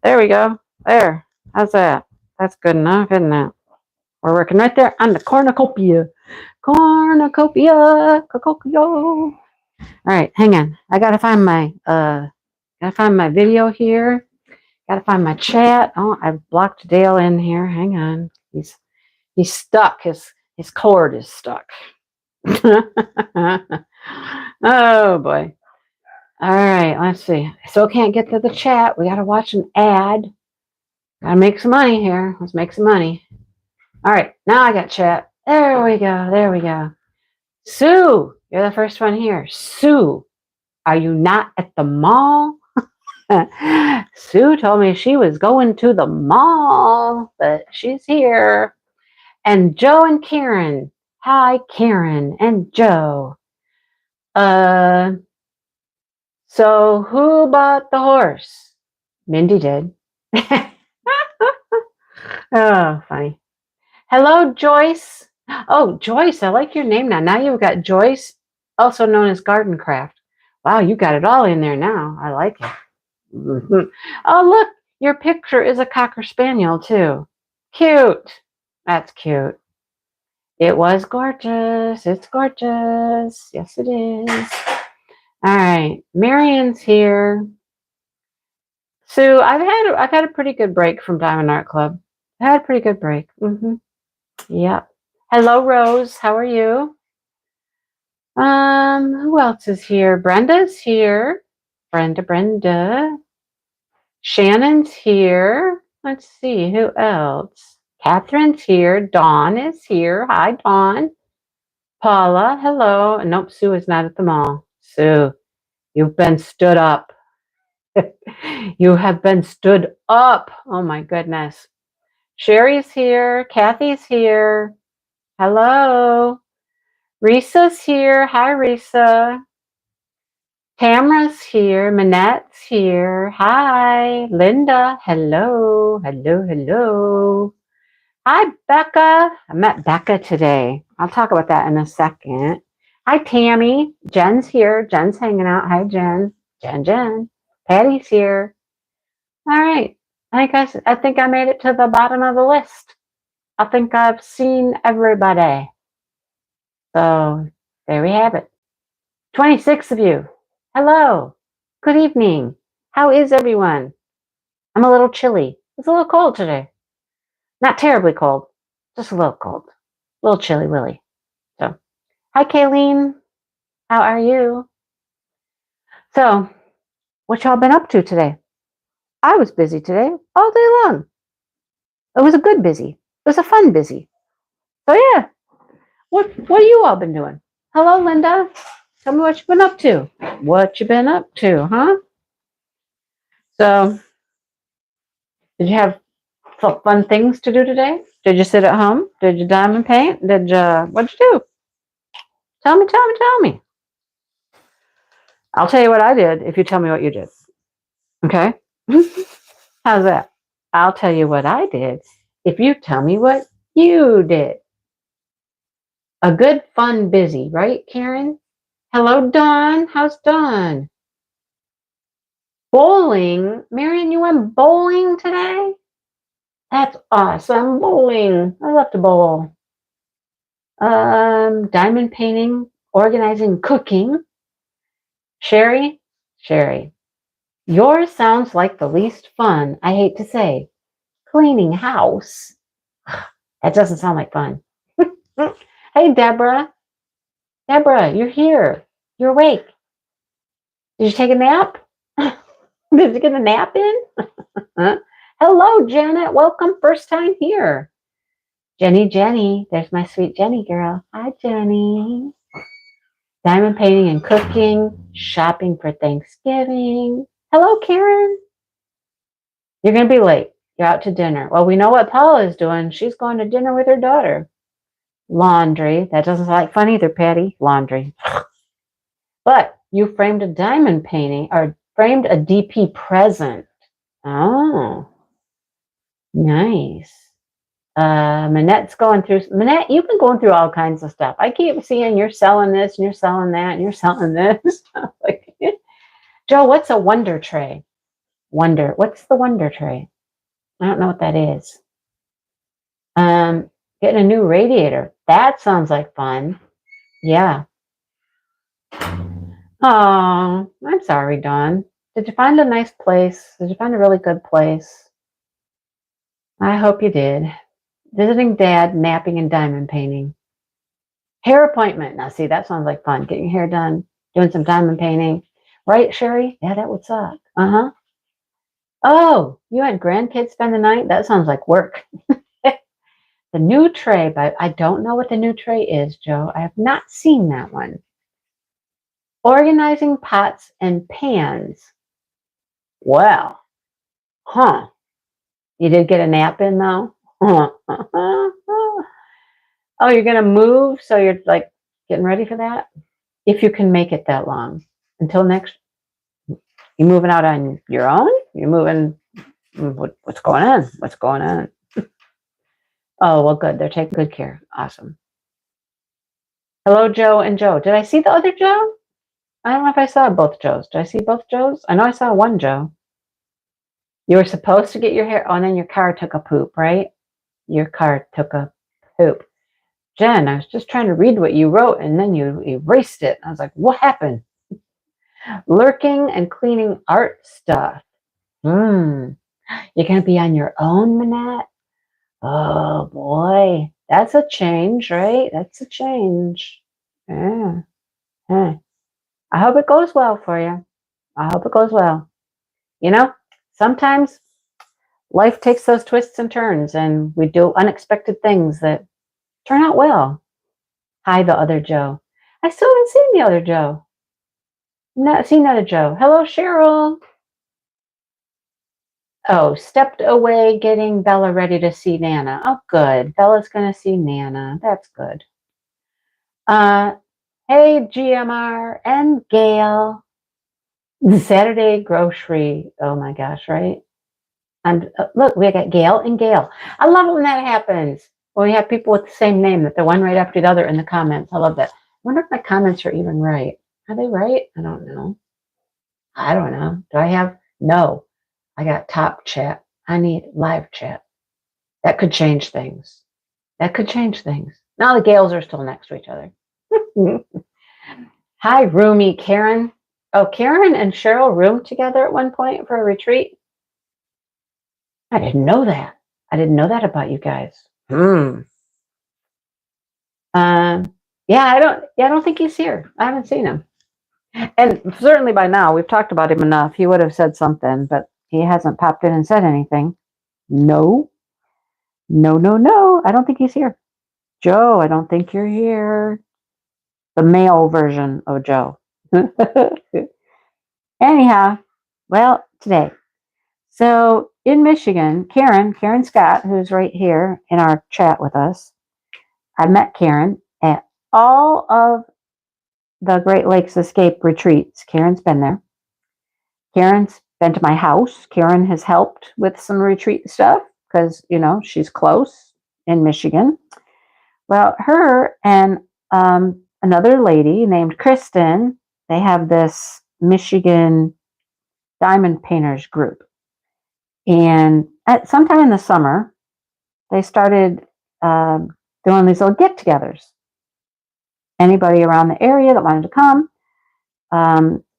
There we go. There. How's that? That's good enough, isn't it? We're working right there on the cornucopia. Cornucopia. All right, hang on. I gotta find my video here. Gotta find my chat. Oh, I've blocked Dale in here. Hang on. He's stuck. His cord is stuck. Oh boy. All right, let's see. Still can't get to the chat. We gotta watch an ad. Gotta make some money here. Let's make some money. All right, now I got chat. There we go. There we go. Sue, you're the first one here. Sue, are you not at the mall? Sue told me she was going to the mall, but she's here. And Joe and Karen. Hi, Karen and Joe. So who bought the horse? Mindy did. Oh, funny. Hello, Joyce. Oh, Joyce, I like your name now. Now you've got Joyce, also known as Garden Craft. Wow, you got it all in there now. I like it. Mm-hmm. Oh, look, your picture is a Cocker Spaniel, too. Cute. That's cute. It was gorgeous. It's gorgeous. Yes, it is. All right, Marion's here. Sue, I've had a pretty good break from Diamond Art Club. I had a pretty good break. Mm-hmm. Yep. Hello, Rose. How are you? Who else is here? Brenda's here. Brenda. Shannon's here. Let's see, who else? Catherine's here. Dawn is here. Hi, Dawn. Paula, hello. Nope, Sue is not at the mall. Sue, you've been stood up. You have been stood up. Oh my goodness. Sherry's here. Kathy's here. Hello. Risa's here. Hi, Risa. Tamara's here. Manette's here. Hi. Linda. Hello. Hello. Hi, Becca. I met Becca today. I'll talk about that in a second. Hi, Tammy. Jen's here. Jen's hanging out. Hi, Jen. Jen. Patty's here. All right. I think I made it to the bottom of the list. I think I've seen everybody. So there we have it. 26 of you. Hello. Good evening. How is everyone? I'm a little chilly. It's a little cold today. Not terribly cold, just a little cold. A little chilly willy. So, hi, Kayleen. How are you? So, what y'all been up to today? I was busy today all day long. It was a good busy. It was a fun busy. So, yeah. What have you all been doing? Hello, Linda. Tell me what you've been up to. What you been up to, huh? So, did you have fun things to do today? Did you sit at home? Did you diamond paint? What'd you do? Tell me. I'll tell you what I did if you tell me what you did. Okay? How's that? I'll tell you what I did if you tell me what you did. A good, fun, busy, right, Karen? Hello, Dawn. How's Dawn? Bowling? Marion, you went bowling today? That's awesome. Bowling. I love to bowl. Diamond painting, organizing, cooking. Sherry, yours sounds like the least fun. I hate to say, cleaning house. That doesn't sound like fun. Hey, Deborah, you're here. You're awake. Did you take a nap? Did you get a nap in? Hello, Janet. Welcome. First time here. Jenny. There's my sweet Jenny girl. Hi, Jenny. Diamond painting and cooking, shopping for Thanksgiving. Hello, Karen. You're going to be late. You're out to dinner. Well, we know what Paula is doing. She's going to dinner with her daughter. Laundry. That doesn't sound like fun either, Patty. Laundry. But you framed a diamond painting or framed a DP present. Oh, nice. Manette's going through. Manette, you've been going through all kinds of stuff. I keep seeing you're selling this and you're selling that and you're selling this. Like, Joe, what's a wonder tray? Wonder. What's the Wonder tray? I don't know what that is. Getting a new radiator. That sounds like fun. Yeah. Oh, I'm sorry, Dawn. Did you find a nice place? Did you find a really good place? I hope you did. Visiting Dad, napping, and diamond painting. Hair appointment. Now, see, that sounds like fun. Getting your hair done, doing some diamond painting. Right, Sherry? Yeah, that would suck. Uh-huh. Oh, you had grandkids spend the night? That sounds like work. The new tray, but I don't know what the new tray is, Joe. I have not seen that one. Organizing pots and pans. Well, huh. You did get a nap in though? Oh, you're going to move? So you're like getting ready for that? If you can make it that long. Until next, you moving out on your own? You're moving, what's going on? What's going on? Oh, well, good. They're taking good care. Awesome. Hello, Joe and Joe. Did I see the other Joe? I don't know if I saw both Joes. Did I see both Joes? I know I saw one Joe. You were supposed to get your hair, oh, and then your car took a poop, right? Your car took a poop. Jen, I was just trying to read what you wrote, and then you erased it. I was like, what happened? Lurking and cleaning art stuff. You're going to be on your own, Manette? Oh, boy. That's a change, right? That's a change. Yeah. I hope it goes well for you. I hope it goes well. You know, sometimes life takes those twists and turns, and we do unexpected things that turn out well. Hi, the other Joe. I still haven't seen the other Joe. Not seen another Joe. Hello, Cheryl. Oh, stepped away getting Bella ready to see Nana. Oh, good. Bella's going to see Nana. That's good. Hey, GMR and Gail. Saturday grocery. Oh my gosh, right? And look, we got Gail and Gail. I love it when that happens. When we have people with the same name, that they're one right after the other in the comments. I love that. I wonder if my comments are even right. Are they right? I don't know. I don't know. Do I have? No. I got top chat. I need live chat. That could change things. That could change things. Now the Gales are still next to each other. Hi, Roomy Karen. Oh, Karen and Cheryl roomed together at one point for a retreat. I didn't know that. I didn't know that about you guys. Yeah, I don't think he's here. I haven't seen him. And certainly by now, we've talked about him enough. He would have said something, but he hasn't popped in and said anything. No. No. I don't think he's here. Joe, I don't think you're here. The male version of Joe. Anyhow, well, today. So in Michigan, Karen Scott, who's right here in our chat with us, I met Karen at all of the Great Lakes Escape retreats. Karen's been there. Karen's been to my house. Karen has helped with some retreat stuff because, she's close in Michigan. Well, her and another lady named Kristen, they have this Michigan diamond painters group. And at sometime in the summer, they started doing these little get-togethers. Anybody around the area that wanted to come.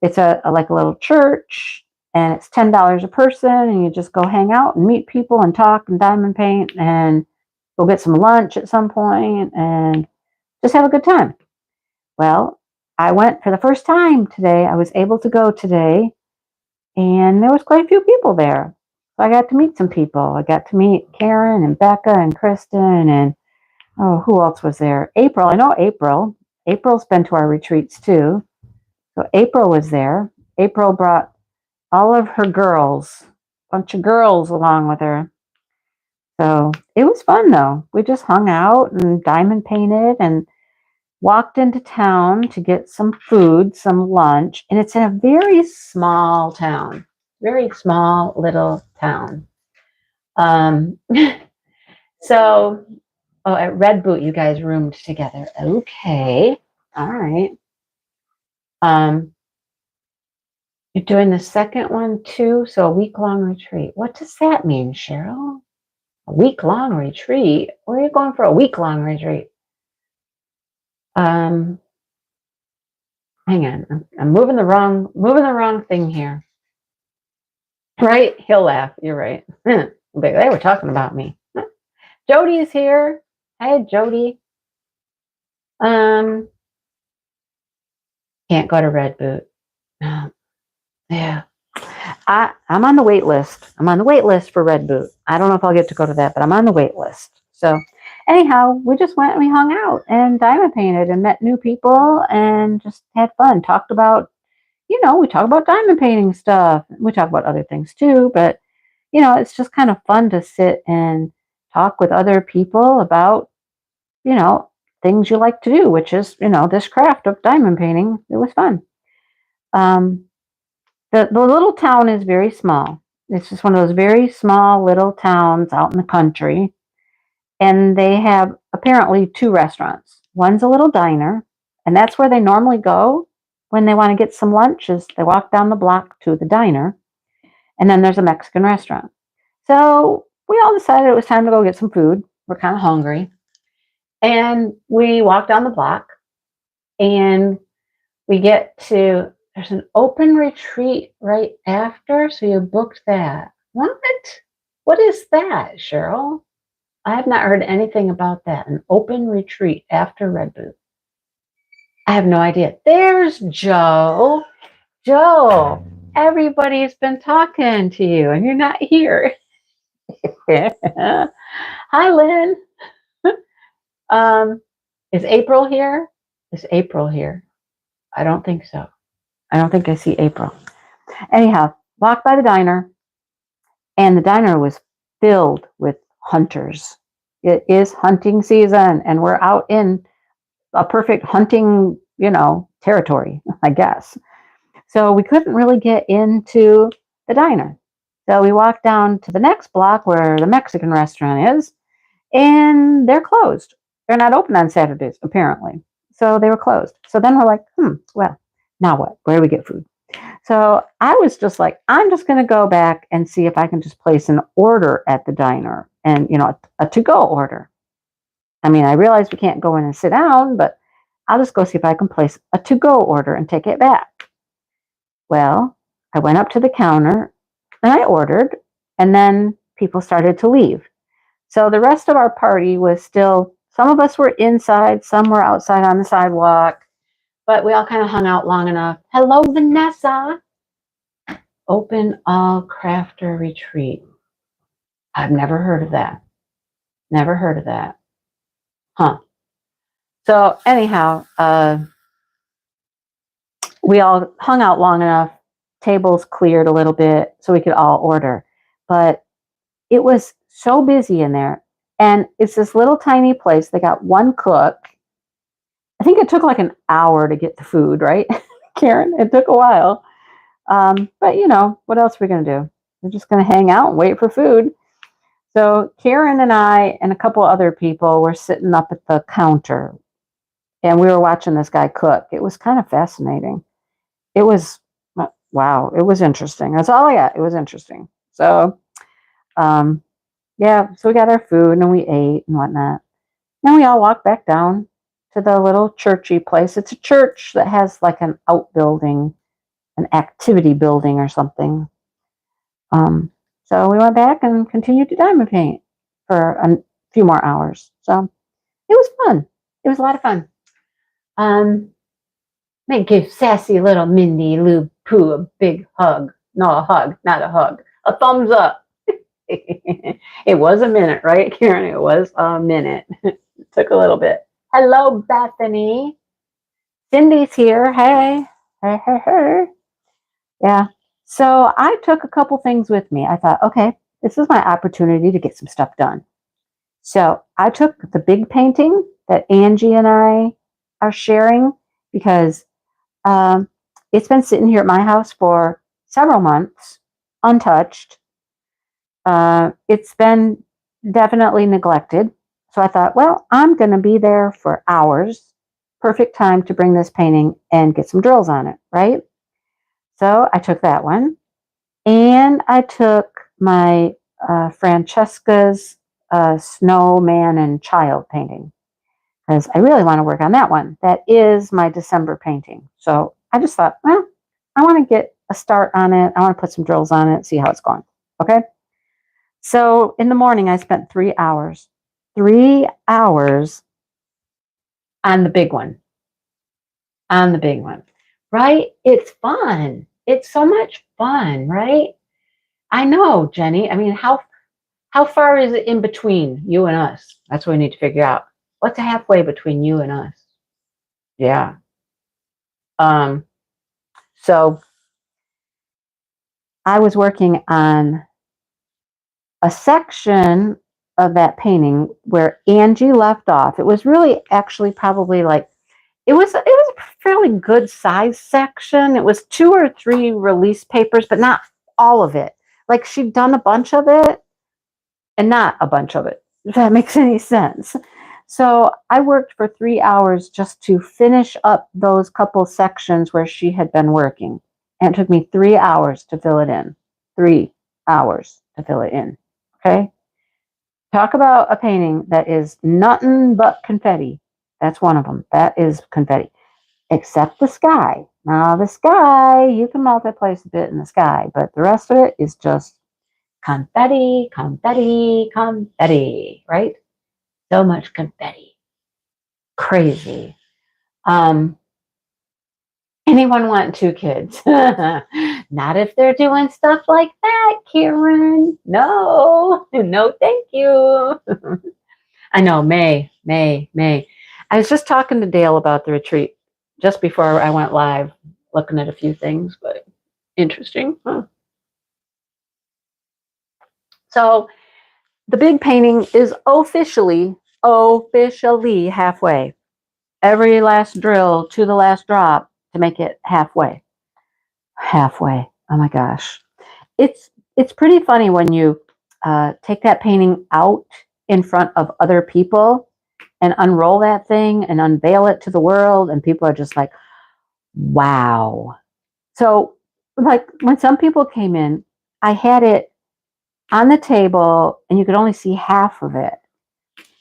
It's like a little church, and it's $10 a person, and you just go hang out and meet people and talk and diamond paint and go get some lunch at some point and just have a good time. Well, I went for the first time today. I was able to go today, and there was quite a few people there. So I got to meet some people. I got to meet Karen and Becca and Kristen and, who else was there? April. I know April. April's been to our retreats too. So April was there. April brought all of her girls, a bunch of girls along with her. So it was fun though. We just hung out and diamond painted and walked into town to get some food, some lunch. And it's in a very small town, very small little town. So, at Red Boot, you guys roomed together. Okay. All right. You're doing the second one too, so a week-long retreat. What does that mean, Cheryl? A week-long retreat? Where are you going for a week-long retreat? Hang on, I'm moving the wrong thing here. Right? He'll laugh. You're right. They were talking about me. Jody is here. Hey, Jody. Can't go to Red Boot. Yeah. I'm on the wait list. I'm on the wait list for Red Boot. I don't know if I'll get to go to that, but I'm on the wait list. So anyhow, we just went and we hung out and diamond painted and met new people and just had fun. Talked about, we talk about diamond painting stuff. We talk about other things too, but it's just kind of fun to sit and talk with other people about, things you like to do, which is, this craft of diamond painting. It was fun. The little town is very small. It's just one of those very small little towns out in the country. And they have apparently two restaurants. One's a little diner, and that's where they normally go when they want to get some lunch, is they walk down the block to the diner. And then there's a Mexican restaurant. So we all decided it was time to go get some food. We're kind of hungry. And we walk down the block and we get to, there's an open retreat right after. So you booked that. What? What is that, Cheryl? I have not heard anything about that. An open retreat after Red Boot. I have no idea. There's Joe. Joe, everybody's been talking to you and you're not here. Hi, Lynn. Is April here? Is April here? I don't think so. I don't think I see April. Anyhow, walked by the diner, and the diner was filled with hunters. It is hunting season, and we're out in a perfect hunting, territory, I guess. So we couldn't really get into the diner. So we walked down to the next block where the Mexican restaurant is, and they're closed. They're not open on Saturdays, apparently. So they were closed. So then we're like, well, now what? Where do we get food? So I was just like, I'm just going to go back and see if I can just place an order at the diner and, a to-go order. I mean, I realize we can't go in and sit down, but I'll just go see if I can place a to-go order and take it back. Well, I went up to the counter and I ordered, and then people started to leave. So the rest of our party was still, some of us were inside, some were outside on the sidewalk, but we all kind of hung out long enough. Hello, Vanessa. Open all crafter retreat. I've never heard of that. Never heard of that. Huh. So anyhow, we all hung out long enough. Tables cleared a little bit so we could all order. But it was so busy in there. And it's this little tiny place. They got one cook. I think it took like an hour to get the food, right? Karen, it took a while. But what else are we going to do? We're just going to hang out and wait for food. So Karen and I and a couple other people were sitting up at the counter, and we were watching this guy cook. It was kind of fascinating. It was, wow, it was interesting. That's all I got. It was interesting. So, yeah, so we got our food and we ate and whatnot. Then we all walked back down to the little churchy place. It's a church that has like an outbuilding, an activity building or something. So we went back and continued to diamond paint for a few more hours. So it was fun. It was a lot of fun. May give sassy little Mindy Lou Pooh a big hug. No, a hug, not a hug. A thumbs up. It was a minute, right, Karen? It was a minute. It took a little bit. Hello, Bethany. Cindy's here. Hey. Hey, hey, hey. Yeah. So I took a couple things with me. I thought, okay, this is my opportunity to get some stuff done. So I took the big painting that Angie and I are sharing because it's been sitting here at my house for several months, untouched. It's been definitely neglected. So I thought, well, I'm going to be there for hours. Perfect time to bring this painting and get some drills on it, right? So I took that one. And I took my Francesca's snowman and child painting because I really want to work on that one. That is my December painting. So I just thought, well, I want to get a start on it. I want to put some drills on it, see how it's going. Okay. So in the morning, I spent 3 hours, 3 hours on the big one, on the big one, right? It's fun. It's so much fun, right? I know, Jenny. I mean, how far is it in between you and us? That's what we need to figure out. What's halfway between you and us? Yeah. Um, so I was working on a section of that painting where Angie left off. It was really actually probably like it was a fairly good size section. It was 2 or 3 release papers, but not all of it. Like she'd done a bunch of it and not a bunch of it, if that makes any sense. So I worked for 3 hours just to finish up those couple sections where she had been working. And it took me 3 hours to fill it in. 3 hours to fill it in. Okay. Talk about a painting that is nothing but confetti. That's one of them. That is confetti. Except the sky. Now, the sky, you can multi-place a bit in the sky, but the rest of it is just confetti, confetti, confetti, right? So much confetti. Crazy. Um, Anyone want 2 kids? Not if they're doing stuff like that, Karen. No, no, thank you. I know, May. I was just talking to Dale about the retreat just before I went live, looking at a few things, but interesting. Huh? So the big painting is officially halfway. Every last drill to the last drop to make it halfway. Halfway. Oh my gosh. It's pretty funny when you take that painting out in front of other people and unroll that thing and unveil it to the world, and people are just like, wow. So like when some people came in, I had it on the table and you could only see half of it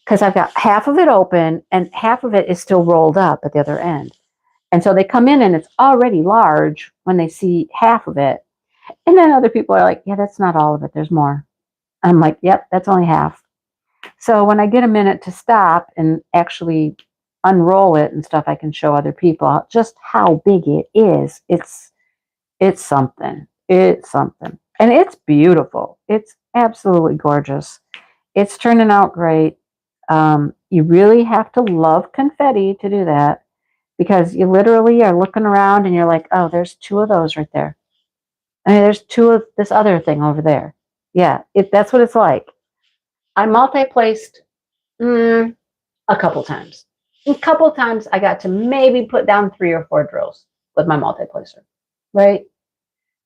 because I've got half of it open and half of it is still rolled up at the other end. And so they come in and it's already large when they see half of it. And then other people are like, yeah, that's not all of it. There's more. I'm like, yep, that's only half. So when I get a minute to stop and actually unroll it and stuff, I can show other people just how big it is. It's something. It's something. And it's beautiful. It's absolutely gorgeous. It's turning out great. You really have to love confetti to do that because you literally are looking around and you're like, oh, there's 2 of those right there. I mean, there's 2 of this other thing over there. Yeah, that's what it's like. I multi-placed a couple times. A couple times I got to maybe put down 3 or 4 drills with my multi-placer, right?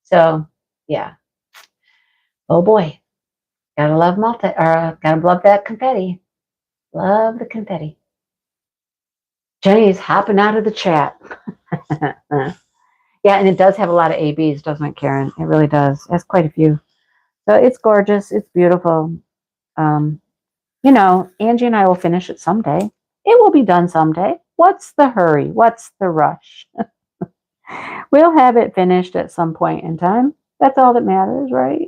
So, yeah. Oh boy, gotta love gotta love that confetti. Love the confetti. Jenny's hopping out of the chat. Yeah, and it does have a lot of ABs, doesn't it, Karen? It really does. It has quite a few. So it's gorgeous. It's beautiful. Angie and I will finish it someday. It will be done someday. What's the hurry? What's the rush? We'll have it finished at some point in time. That's all that matters, right?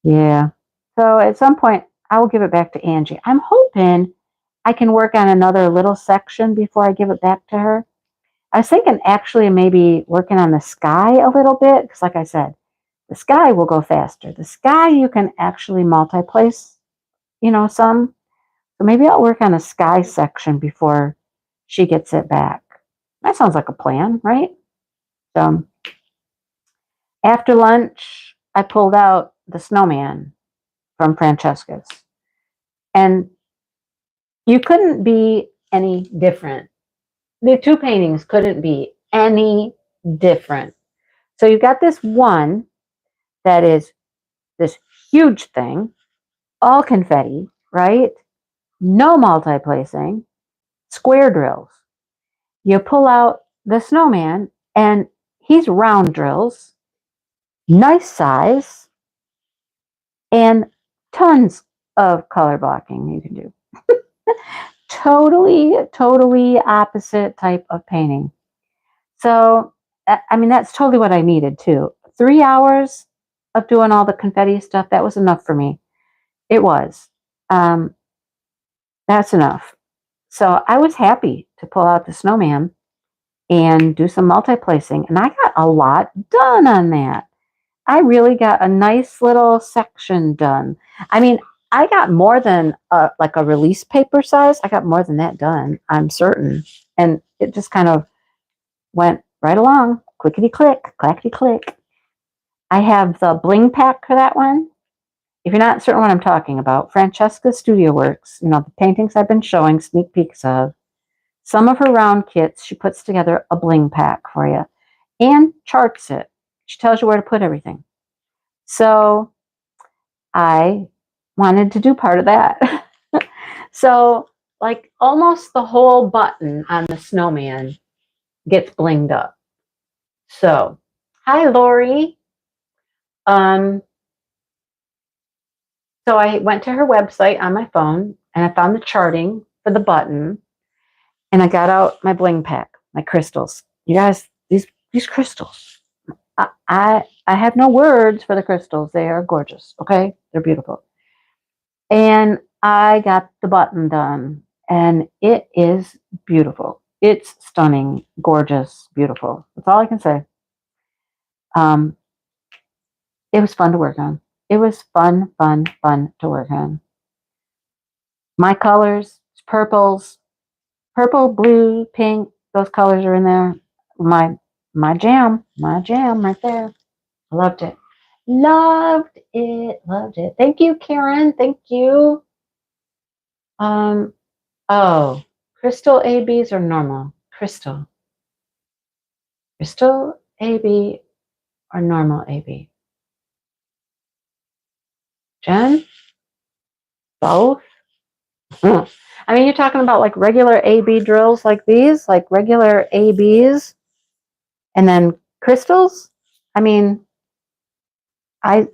Yeah. So at some point, I will give it back to Angie. I'm hoping I can work on another little section before I give it back to her. I was thinking actually maybe working on the sky a little bit, because like I said, the sky will go faster. The sky you can actually multi-place, some. So maybe I'll work on a sky section before she gets it back. That sounds like a plan, right? So after lunch, I pulled out the snowman from Francesca's. And you couldn't be any different. The 2 paintings couldn't be any different. So you've got this one that is this huge thing, all confetti, right? No multi-placing, square drills. You pull out the snowman and He's round drills, nice size, and tons of color blocking you can do. Totally opposite type of painting. So, I mean, that's totally what I needed too. 3 hours of doing all the confetti stuff, that was enough for me. It was. Um, that's enough. So I was happy to pull out the snowman and do some multi-placing. And I got a lot done on that. I really got a nice little section done. I mean, I got more than like a release paper size. I got more than that done, I'm certain. And it just kind of went right along. Clickety click, clackety click. I have the bling pack for that one. If you're not certain what I'm talking about, Francesca Studio Works, the paintings I've been showing sneak peeks of, some of her round kits, she puts together a bling pack for you and charts it. She tells you where to put everything. So I wanted to do part of that. So like almost the whole button on the snowman gets blinged up. So, hi Lori. So I went to her website on my phone and I found the charting for the button and I got out my bling pack, my crystals. You guys, these crystals. I have no words for the crystals. They are gorgeous. Okay, they're beautiful. And I got the button done, and it is beautiful. It's stunning, gorgeous, beautiful. That's all I can say. Um, it was fun to work on. It was fun to work on. My colors, purples, purple, blue, pink. Those colors are in there. My jam right there. Loved it. Loved it. Thank you, Karen. Thank you. Oh, crystal ABs or normal? Crystal AB or normal AB? Jen? Both? I mean, you're talking about like regular AB drills like these, like regular ABs, and then crystals? I mean, I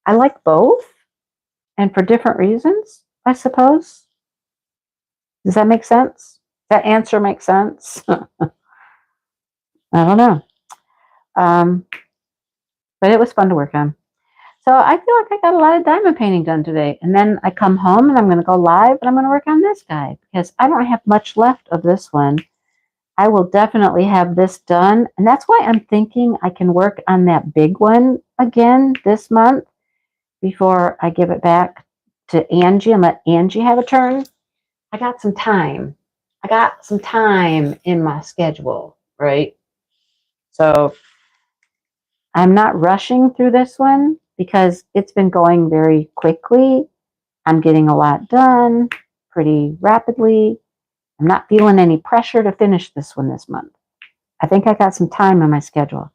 I like both, and for different reasons, I suppose. Does that make sense? That answer makes sense? I don't know. Um, but it was fun to work on. So I feel like I got a lot of diamond painting done today. And then I come home and I'm going to go live and I'm going to work on this guy because I don't have much left of this one. I will definitely have this done. And that's why I'm thinking I can work on that big one again this month before I give it back to Angie and let Angie have a turn. I got some time. I got some time in my schedule, right? So I'm not rushing through this one because it's been going very quickly. I'm getting a lot done pretty rapidly. I'm not feeling any pressure to finish this one this month. I think I got some time on my schedule.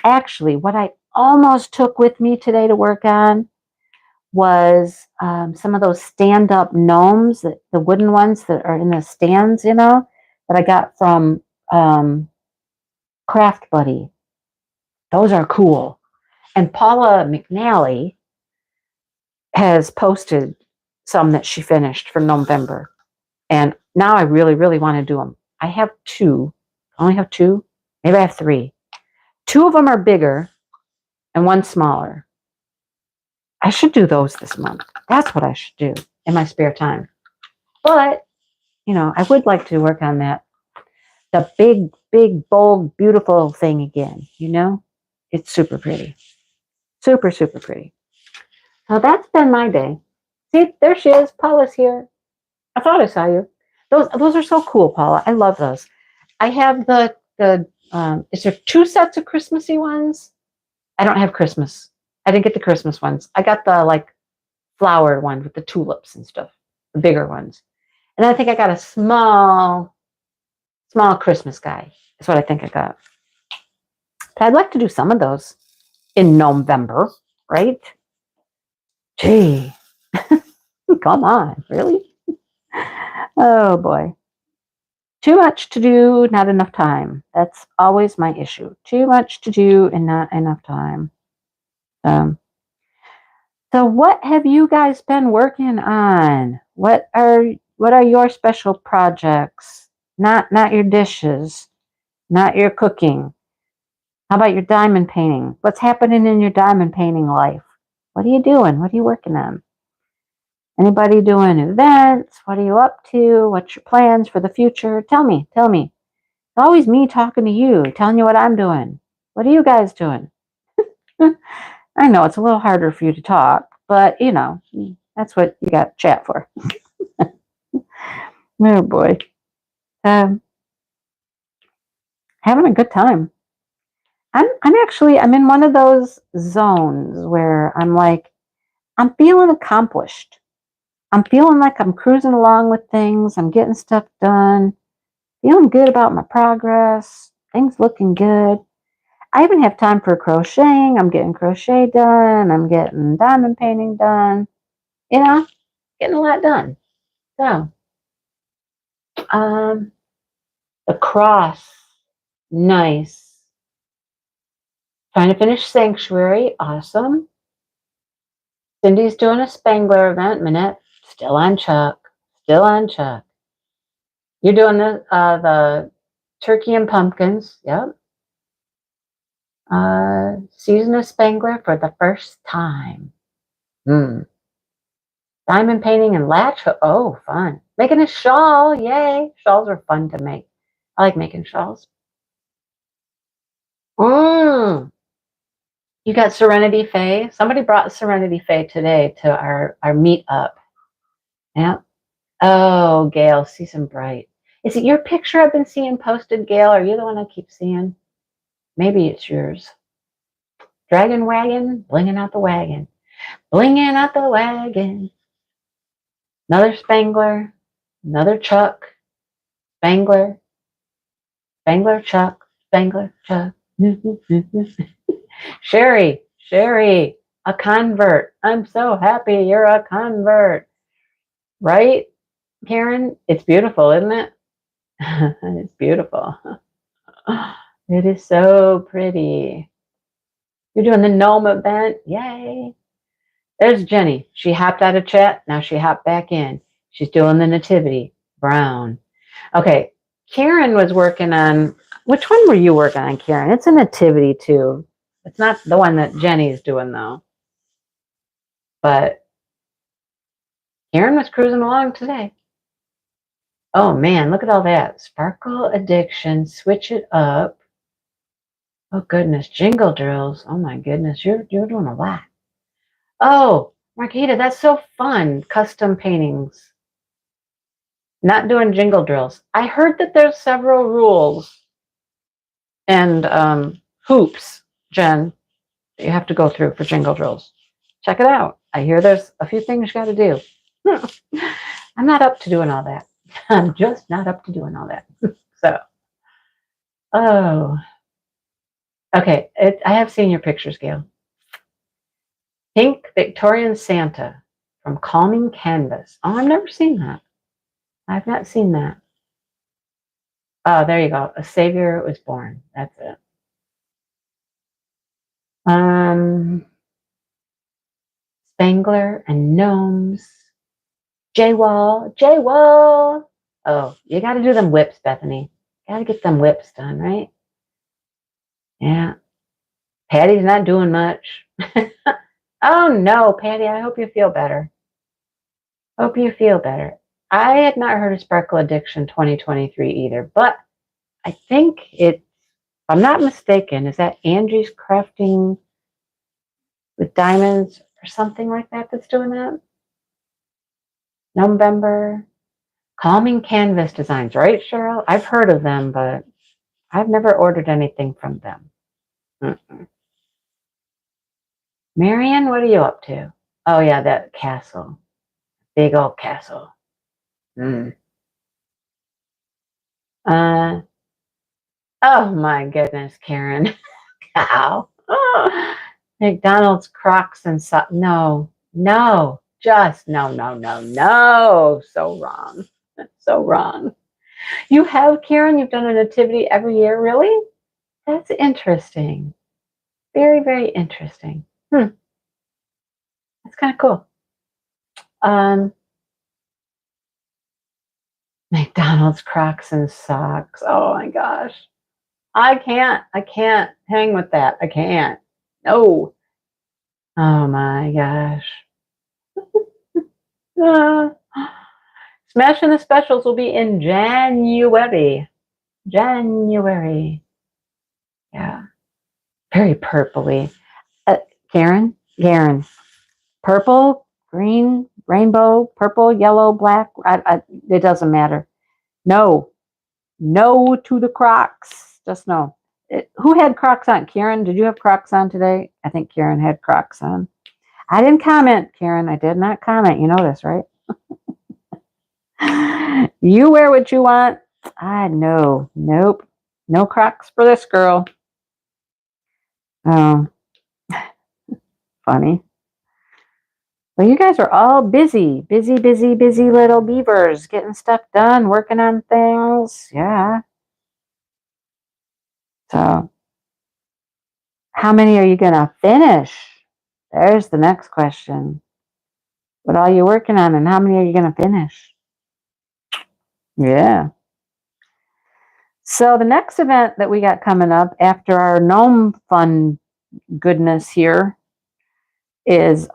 Actually, what I almost took with me today to work on was some of those stand-up gnomes, the wooden ones that are in the stands, that I got from Craft Buddy. Those are cool. And Paula McNally has posted some that she finished for November. And now I really want to do them. I have two. I only have two. Maybe I have three. Two of them are bigger and one smaller. I should do those this month. That's what I should do in my spare time. But, I would like to work on that. The big, bold, beautiful thing again, It's super pretty. Super pretty. So that's been my day. See, there she is. Paula's here. I thought I saw you. Those are so cool, Paula. I love those. I have the is there two sets of Christmassy ones? I don't have Christmas. I didn't get the Christmas ones. I got the like flowered one with the tulips and stuff, the bigger ones. And I think I got a small Christmas guy. That's what I think I got. But I'd like to do some of those in November, right? Gee, come on, really? Oh boy. Too much to do, not enough time. That's always my issue. Too much to do and not enough time. So what have you guys been working on? What are your special projects? Not your dishes, not your cooking. How about your diamond painting? What's happening in your diamond painting life? What are you doing? What are you working on? Anybody doing events? What are you up to? What's your plans for the future? Tell me, tell me. It's always me talking to you, telling you what I'm doing. What are you guys doing? I know it's a little harder for you to talk, but that's what you got chat for. Oh boy. Um, Having a good time. I'm in one of those zones where I'm like, I'm feeling accomplished. I'm feeling like I'm cruising along with things. I'm getting stuff done. Feeling good about my progress. Things looking good. I even have time for crocheting. I'm getting crochet done. I'm getting diamond painting done. Getting a lot done. So, um, the cross. Nice. Trying to finish Sanctuary. Awesome. Cindy's doing a Spangler event. Minette, still on Chuck. Still on Chuck. You're doing the turkey and pumpkins. Yep. Season of Spangler for the first time. Diamond painting and latch. Oh, fun. Making a shawl. Yay. Shawls are fun to make. I like making shawls. You got Serenity Faye. Somebody brought Serenity Faye today to our meetup. Yeah. Oh, Gail, Season Bright. Is it your picture I've been seeing posted, Gail? Are you the one I keep seeing? Maybe it's yours. Dragon wagon, blinging out the wagon. Blinging out the wagon. Another Spangler. Another Chuck. Spangler. Spangler Chuck. Spangler Chuck. Sherry, a convert. I'm so happy you're a convert. Right, Karen? It's beautiful, isn't it? It's beautiful. It is so pretty. You're doing the gnome event. Yay. There's Jenny. She hopped out of chat. Now she hopped back in. She's doing the nativity. Brown. Okay. Karen was working on, which one were you working on, Karen? It's a nativity too. It's not the one that Jenny's doing though. But Karen was cruising along today. Oh man, look at all that. Sparkle addiction, switch it up. Oh goodness, jingle drills. Oh my goodness, you're doing a lot. Oh, Marquita, that's so fun. Custom paintings. Not doing jingle drills. I heard that there's several rules and hoops, Jen, that you have to go through for jingle drills. Check it out. I hear there's a few things you got to do. I'm not up to doing all that. I'm just not up to doing all that. So, oh, okay. I have seen your pictures, Gail. Pink Victorian Santa from Calming Canvas. Oh, I've never seen that. I've not seen that. Oh, there you go. A Savior was born. That's it. Spangler and Gnomes. J-Wall. Oh, you got to do them whips, Bethany. Got to get them whips done, right? Yeah. Patty's not doing much. Oh, no, Patty, I hope you feel better. Hope you feel better. I had not heard of Sparkle Addiction 2023 either, but I think if I'm not mistaken, is that Angie's Crafting with Diamonds or something like that that's doing that? November. Calming Canvas Designs, right, Cheryl? I've heard of them, but I've never ordered anything from them. Marion, what are you up to? Oh, yeah, that castle. Big old castle. Oh, my goodness, Karen. Cow. Oh, McDonald's, Crocs, and no. Just no. So wrong. So wrong. You have, Karen? You've done a nativity every year, really? That's interesting. Very, very interesting. That's kind of cool. McDonald's, Crocs, and socks. Oh my gosh. I can't hang with that. I can't. No. Oh my gosh. Uh, Smashing the Specials will be in January. January. Yeah. Very purpley. Karen? Purple, green, rainbow, purple, yellow, black. It doesn't matter. No. No to the Crocs. Just no. Who had Crocs on? Karen, did you have Crocs on today? I think Karen had Crocs on. I didn't comment, Karen. I did not comment. You know this, right? You wear what you want. I know. Nope. No Crocs for this girl. Oh, funny. Well, you guys are all busy, busy, busy, busy little beavers, getting stuff done, working on things. Yeah. So, how many are you going to finish? There's the next question. What are you working on and how many are you going to finish? Yeah. So, the next event that we got coming up after our gnome fun goodness here is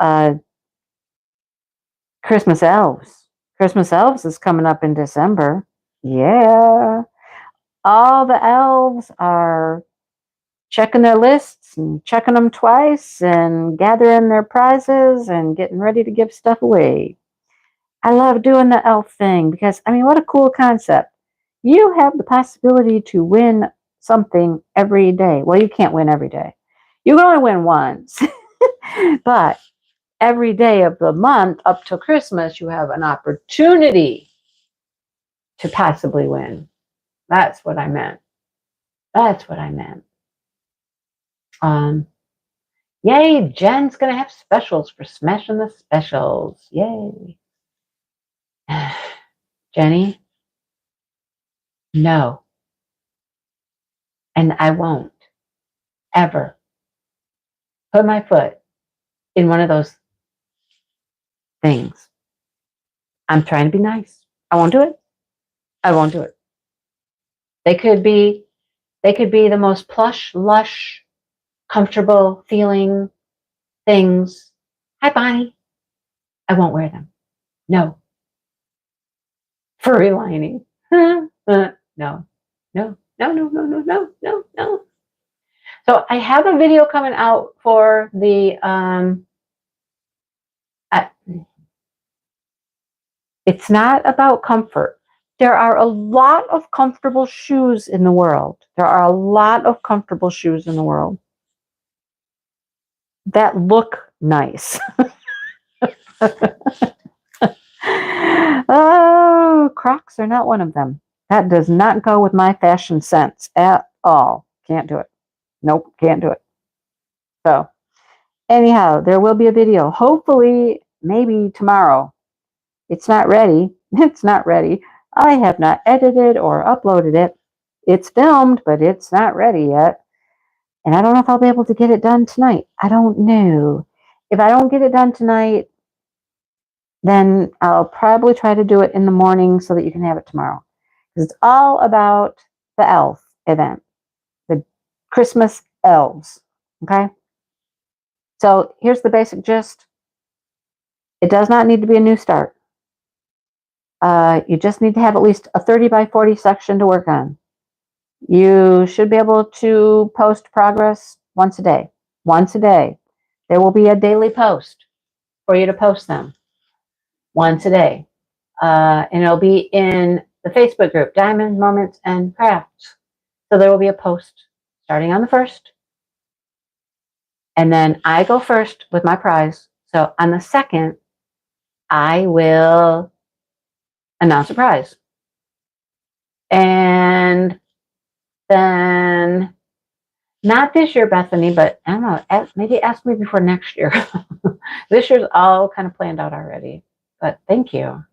Christmas elves. Christmas elves is coming up in December. Yeah. All the elves are checking their lists and checking them twice and gathering their prizes and getting ready to give stuff away. I love doing the elf thing because, I mean, what a cool concept. You have the possibility to win something every day. Well, you can't win every day. You can only win once. But every day of the month up till Christmas, you have an opportunity to possibly win. That's what I meant. That's what I meant. Yay, Jen's going to have specials for Smashing the Specials. Yay. Jenny, no. And I won't ever put my foot in one of those things. I'm trying to be nice. I won't do it. I won't do it. They could be the most plush, lush, comfortable feeling things. Hi, Bonnie. I won't wear them. No. Furry lining. No. No. No. No. No. No. No. No. No. So I have a video coming out for the it's not about comfort. There are a lot of comfortable shoes in the world. There are a lot of comfortable shoes in the world that look nice. Oh, Crocs are not one of them. That does not go with my fashion sense at all. Can't do it. Nope, can't do it. So, anyhow, there will be a video. Hopefully, maybe tomorrow. It's not ready. It's not ready. I have not edited or uploaded it. It's filmed, but it's not ready yet. And I don't know if I'll be able to get it done tonight. I don't know. If I don't get it done tonight, then I'll probably try to do it in the morning so that you can have it tomorrow. Because it's all about the elf event, the Christmas elves. Okay? So here's the basic gist. It does not need to be a new start. You just need to have at least a 30 by 40 section to work on. You should be able to post progress once a day. Once a day. There will be a daily post for you to post them once a day. And it'll be in the Facebook group, Diamond Moments and Krafts. So there will be a post starting on the 1st. And then I go first with my prize. So on the 2nd, I will announce a prize. And then, not this year, Bethany, but I don't know, maybe ask me before next year. This year's all kind of planned out already. But thank you.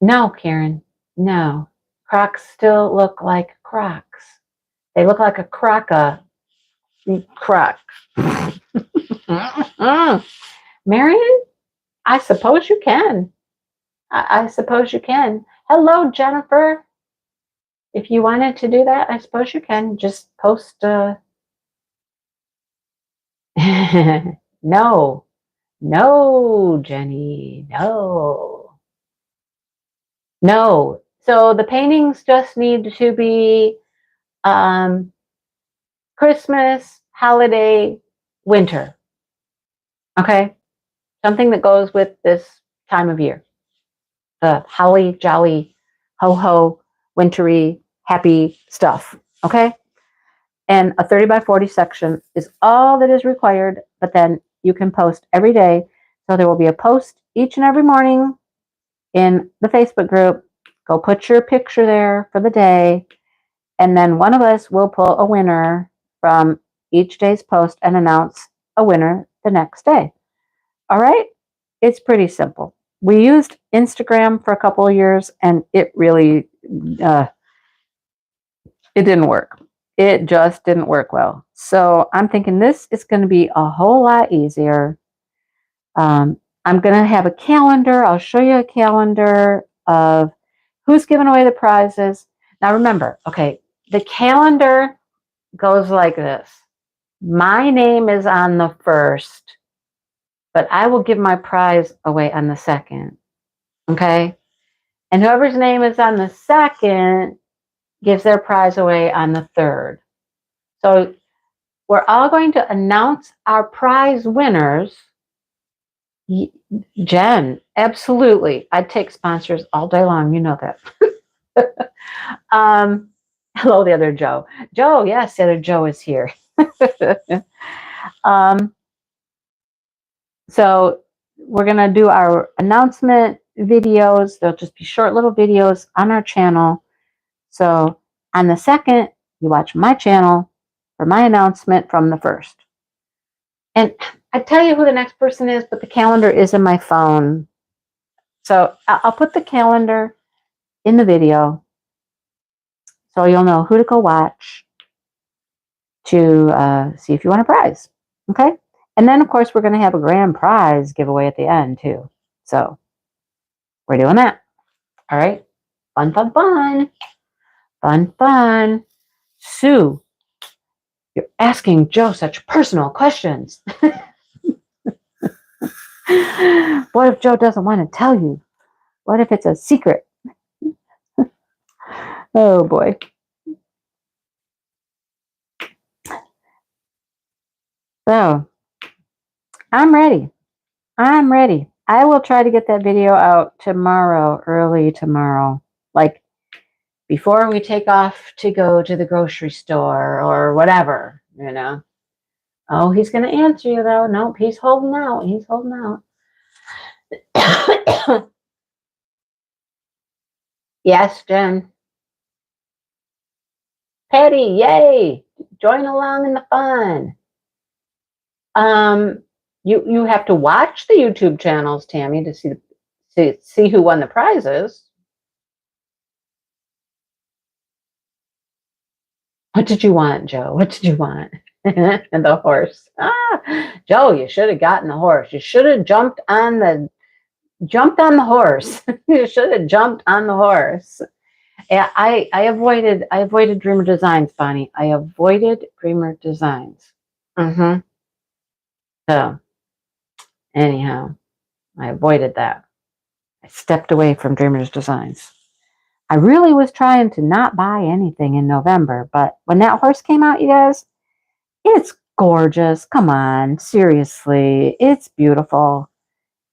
No, Karen. No. Crocs still look like Crocs. They look like a croc. Marion, I suppose you can. I suppose you can. Hello, Jennifer. If you wanted to do that, I suppose you can. Just post. No, no, Jenny, no, no. So the paintings just need to be um, Christmas, holiday, winter. Okay, something that goes with this time of year. The holly, jolly, ho ho, wintry, happy stuff. Okay. And a 30 by 40 section is all that is required, but then you can post every day. So there will be a post each and every morning in the Facebook group. Go put your picture there for the day. And then one of us will pull a winner from each day's post and announce a winner the next day. All right? It's pretty simple. We used Instagram for a couple of years and it really, it didn't work. It just didn't work well. So I'm thinking this is going to be a whole lot easier. I'm going to have a calendar. I'll show you a calendar of who's giving away the prizes. Now remember, okay, the calendar goes like this. My name is on the first, but I will give my prize away on the second. Okay? And whoever's name is on the second gives their prize away on the third. So we're all going to announce our prize winners. Jen, absolutely. I'd take sponsors all day long. You know that. Hello, the other Joe. Joe, yes, the other Joe is here. um, so we're going to do our announcement videos. They'll just be short little videos on our channel. So on the second, you watch my channel for my announcement from the first. And I tell you who the next person is, but the calendar is in my phone. So I'll put the calendar in the video so you'll know who to go watch to see if you want a prize. Okay? And then, of course, we're going to have a grand prize giveaway at the end, too. So we're doing that. All right? Fun, fun, fun. Fun, fun. Sue, you're asking Joe such personal questions. What if Joe doesn't want to tell you? What if it's a secret? Oh, boy. So I'm ready. I'm ready. I will try to get that video out tomorrow, early tomorrow. Like before we take off to go to the grocery store or whatever, you know. Oh, he's going to answer you though. Nope, he's holding out. He's holding out. Yes, Jen. Patty, yay. Join along in the fun. You have to watch the YouTube channels, Tammy, to see who won the prizes. What did you want, Joe? What did you want? And the horse. Joe, you should have gotten the horse. You should have jumped on the horse. You should have jumped on the horse. Yeah, I avoided Dreamer Designs, Bonnie. I avoided Dreamer Designs. So anyhow, I avoided that. I stepped away from Dreamer's Designs. I really was trying to not buy anything in November, but when that horse came out, you guys, it's gorgeous. Come on, seriously, it's beautiful.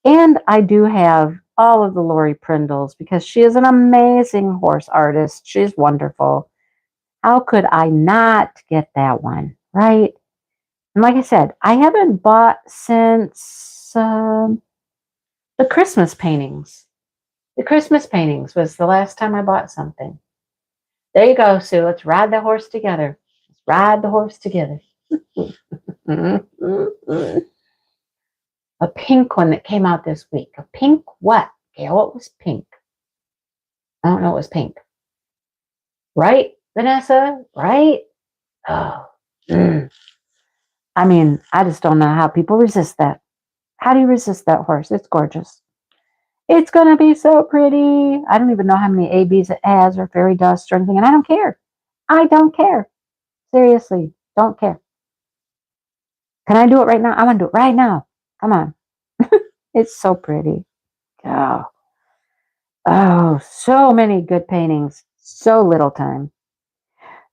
And I do have all of the Lori Prindles because she is an amazing horse artist. She's wonderful. How could I not get that one, right? And like I said, I haven't bought since the Christmas paintings. The Christmas paintings was the last time I bought something. There you go, Sue. Let's ride the horse together. Let's ride the horse together. A pink one that came out this week. A pink what? Gail, what was pink? I don't know, it was pink. Right, Vanessa? Right? Oh. Mm. I mean, I just don't know how people resist that. How do you resist that horse? It's gorgeous. It's going to be so pretty. I don't even know how many ABs it has or fairy dust or anything, and I don't care. I don't care. Seriously, don't care. Can I do it right now? I want to do it right now. Come on. It's so pretty. Oh, oh, so many good paintings. So little time.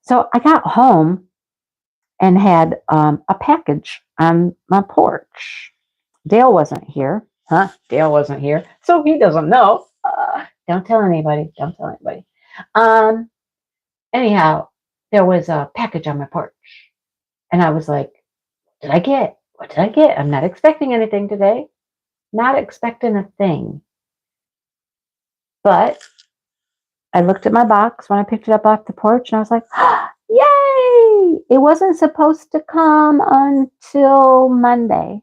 So I got home and had a package on my porch. Dale wasn't here. Huh? Dale wasn't here. So he doesn't know. Don't tell anybody. Don't tell anybody. Um, Anyhow, there was a package on my porch. And I was like, what did I get? What did I get? I'm not expecting anything today. Not expecting a thing. But I looked at my box when I picked it up off the porch and I was like, yay! It wasn't supposed to come until Monday.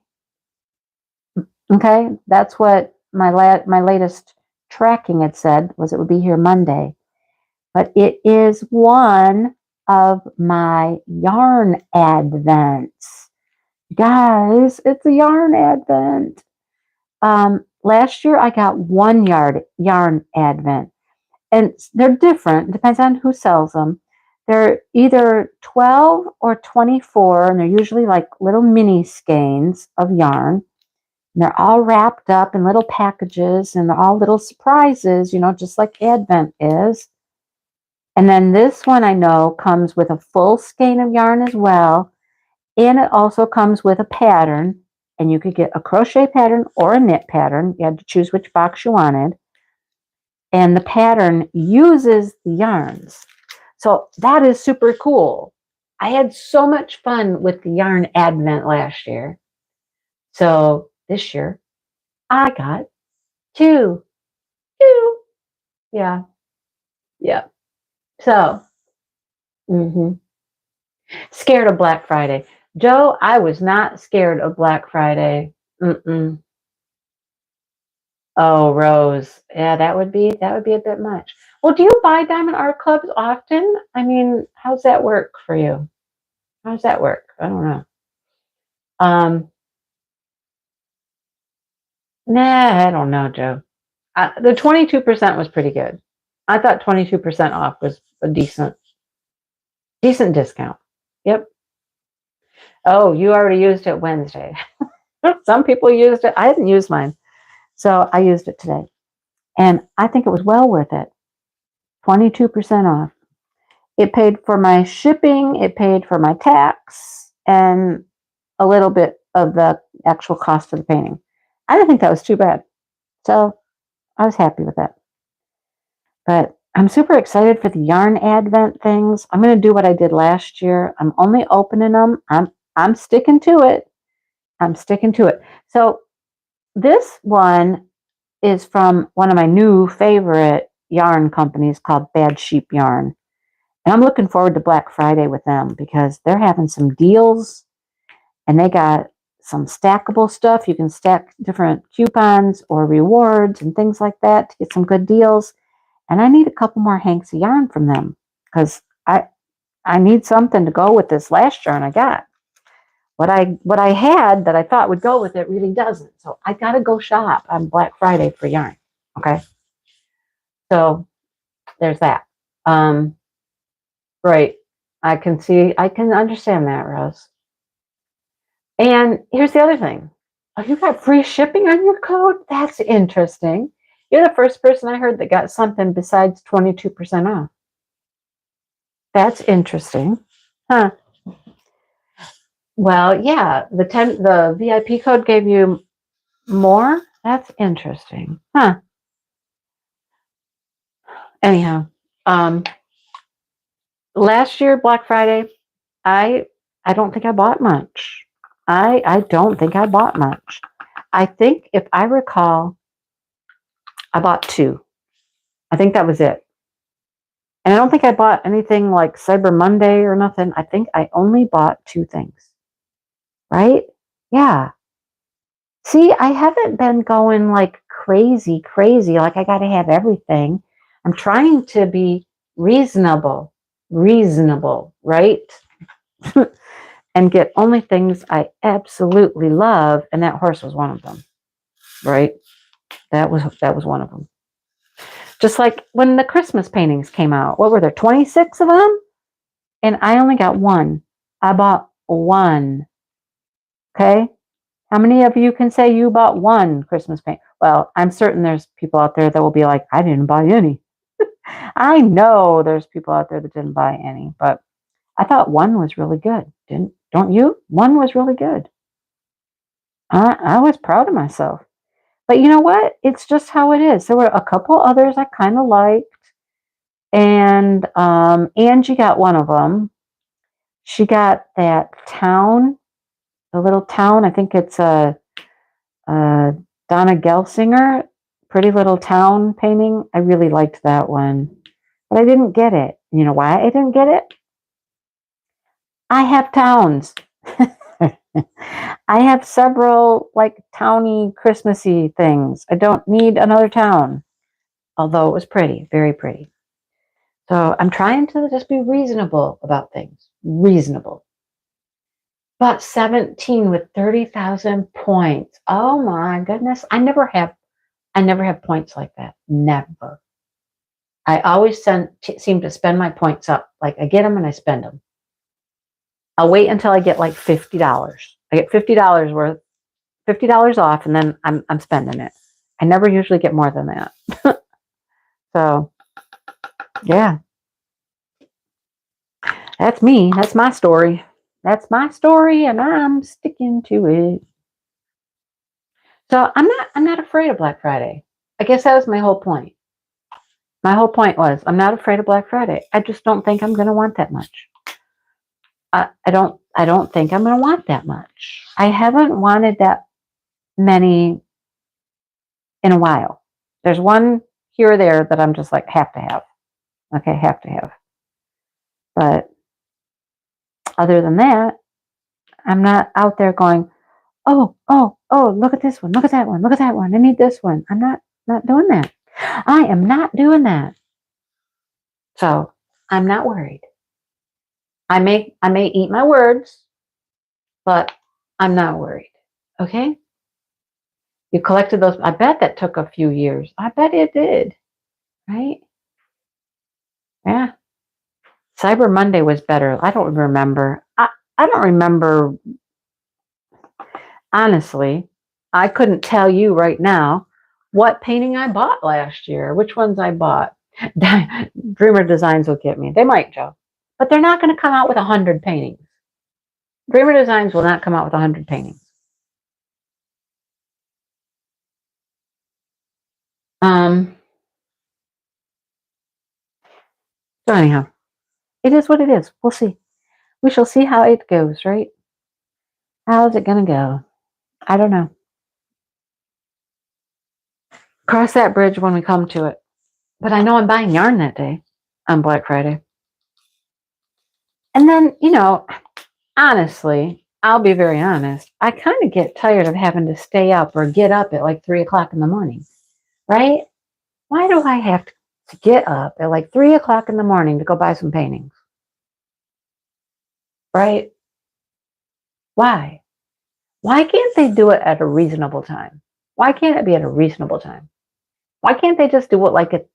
Okay, that's what my latest tracking had said, was it would be here Monday. But it is one of my yarn advents. Guys, it's a yarn advent. Last year I got one yarn advent, and they're different. Depends on who sells them. They're either 12 or 24, and they're usually like little mini skeins of yarn. And they're all wrapped up in little packages, and they're all little surprises, just like Advent is. And then this one I know comes with a full skein of yarn as well. And it also comes with a pattern. And you could get a crochet pattern or a knit pattern. You had to choose which box you wanted. And the pattern uses the yarns. So that is super cool. I had so much fun with the yarn advent last year. So this year I got two. Two. Yeah. Yeah. So, scared of Black Friday. Joe, I was not scared of Black Friday. Mm-mm. Oh, Rose. Yeah, that would be a bit much. Well, do you buy Diamond Art Clubs often? I mean, how's that work for you? How's that work? I don't know. Um, nah, I don't know, Joe. The 22% was pretty good. I thought 22% off was a decent discount. Yep. Oh, you already used it Wednesday. Some people used it. I didn't use mine. So I used it today. And I think it was well worth it. 22% off. It paid for my shipping, it paid for my tax, and a little bit of the actual cost of the painting. I didn't think that was too bad. So I was happy with that. But I'm super excited for the yarn advent things. I'm going to do what I did last year. I'm only opening them. I'm sticking to it. I'm sticking to it. So this one is from one of my new favorite yarn companies called Bad Sheep Yarn. And I'm looking forward to Black Friday with them because they're having some deals and they got some stackable stuff. You can stack different coupons or rewards and things like that to get some good deals. And I need a couple more hanks of yarn from them because I need something to go with this last yarn I got. What I had that I thought would go with it really doesn't. So I gotta go shop on Black Friday for yarn. Okay. So there's that. Right. I can understand that, Rose. And here's the other thing. Oh, you got free shipping on your code? That's interesting. You're the first person I heard that got something besides 22% off. That's interesting. Huh. Well, yeah, the VIP code gave you more. That's interesting. Huh. Anyhow, um, last year Black Friday, I I don't think I bought much. I don't think I bought much. I think if I recall, I bought two. I think that was it. And I don't think I bought anything like Cyber Monday or nothing. I think I only bought two things. Right? Yeah. See, I haven't been going like crazy, crazy. Like I got to have everything. I'm trying to be reasonable, right? And get only things I absolutely love. And that horse was one of them, right? That was one of them. Just like when the Christmas paintings came out, what were there, 26 of them? And I only got one. I bought one. Okay. How many of you can say you bought one Christmas paint? Well, I'm certain there's people out there that will be like, I didn't buy any. I know there's people out there that didn't buy any, but I thought one was really good. Don't you? One was really good. I was proud of myself. But you know what? It's just how it is. There were a couple others I kind of liked. And Angie got one of them. She got that town, the little town. I think it's a Donna Gelsinger, Pretty Little Town painting. I really liked that one. But I didn't get it. You know why I didn't get it? I have towns. I have several like towny Christmassy things. I don't need another town. Although it was pretty, very pretty. So I'm trying to just be reasonable about things. Reasonable. But 17 with 30,000 points. Oh my goodness. I never have points like that. Never. I always seem to spend my points up. Like I get them and I spend them. I'll wait until I get like $50. I get $50 worth, $50 off, and then I'm spending it. I never usually get more than that. So, yeah. That's me. That's my story. That's my story, and I'm sticking to it. So I'm not afraid of Black Friday. I guess that was my whole point. My whole point was I'm not afraid of Black Friday. I just don't think I'm going to want that much. I don't think I'm going to want that much. I haven't wanted that many in a while. There's one here or there that I'm just like have to have. Okay, have to have. But other than that, I'm not out there going, oh, look at this one, look at that one, look at that one. I need this one. I'm not doing that. I am not doing that. So I'm not worried. I may eat my words, but I'm not worried. Okay? You collected those. I bet that took a few years. I bet it did. Right? Yeah. Cyber Monday was better. I don't remember. I don't remember. Honestly, I couldn't tell you right now what painting I bought last year, which ones I bought. Dreamer Designs will get me. They might, Joe. But they're not going to come out with 100 paintings. Dreamer Designs will not come out with 100 paintings. So anyhow, it is what it is. We'll see. We shall see how it goes, right? How's it going to go? I don't know. Cross that bridge when we come to it. But I know I'm buying yarn that day on Black Friday. And then, honestly, I'll be very honest. I kind of get tired of having to stay up or get up at like 3 o'clock in the morning, right? Why do I have to get up at like 3 o'clock in the morning to go buy some paintings? Right? Why? Why can't they do it at a reasonable time? Why can't it be at a reasonable time? Why can't they just do it like at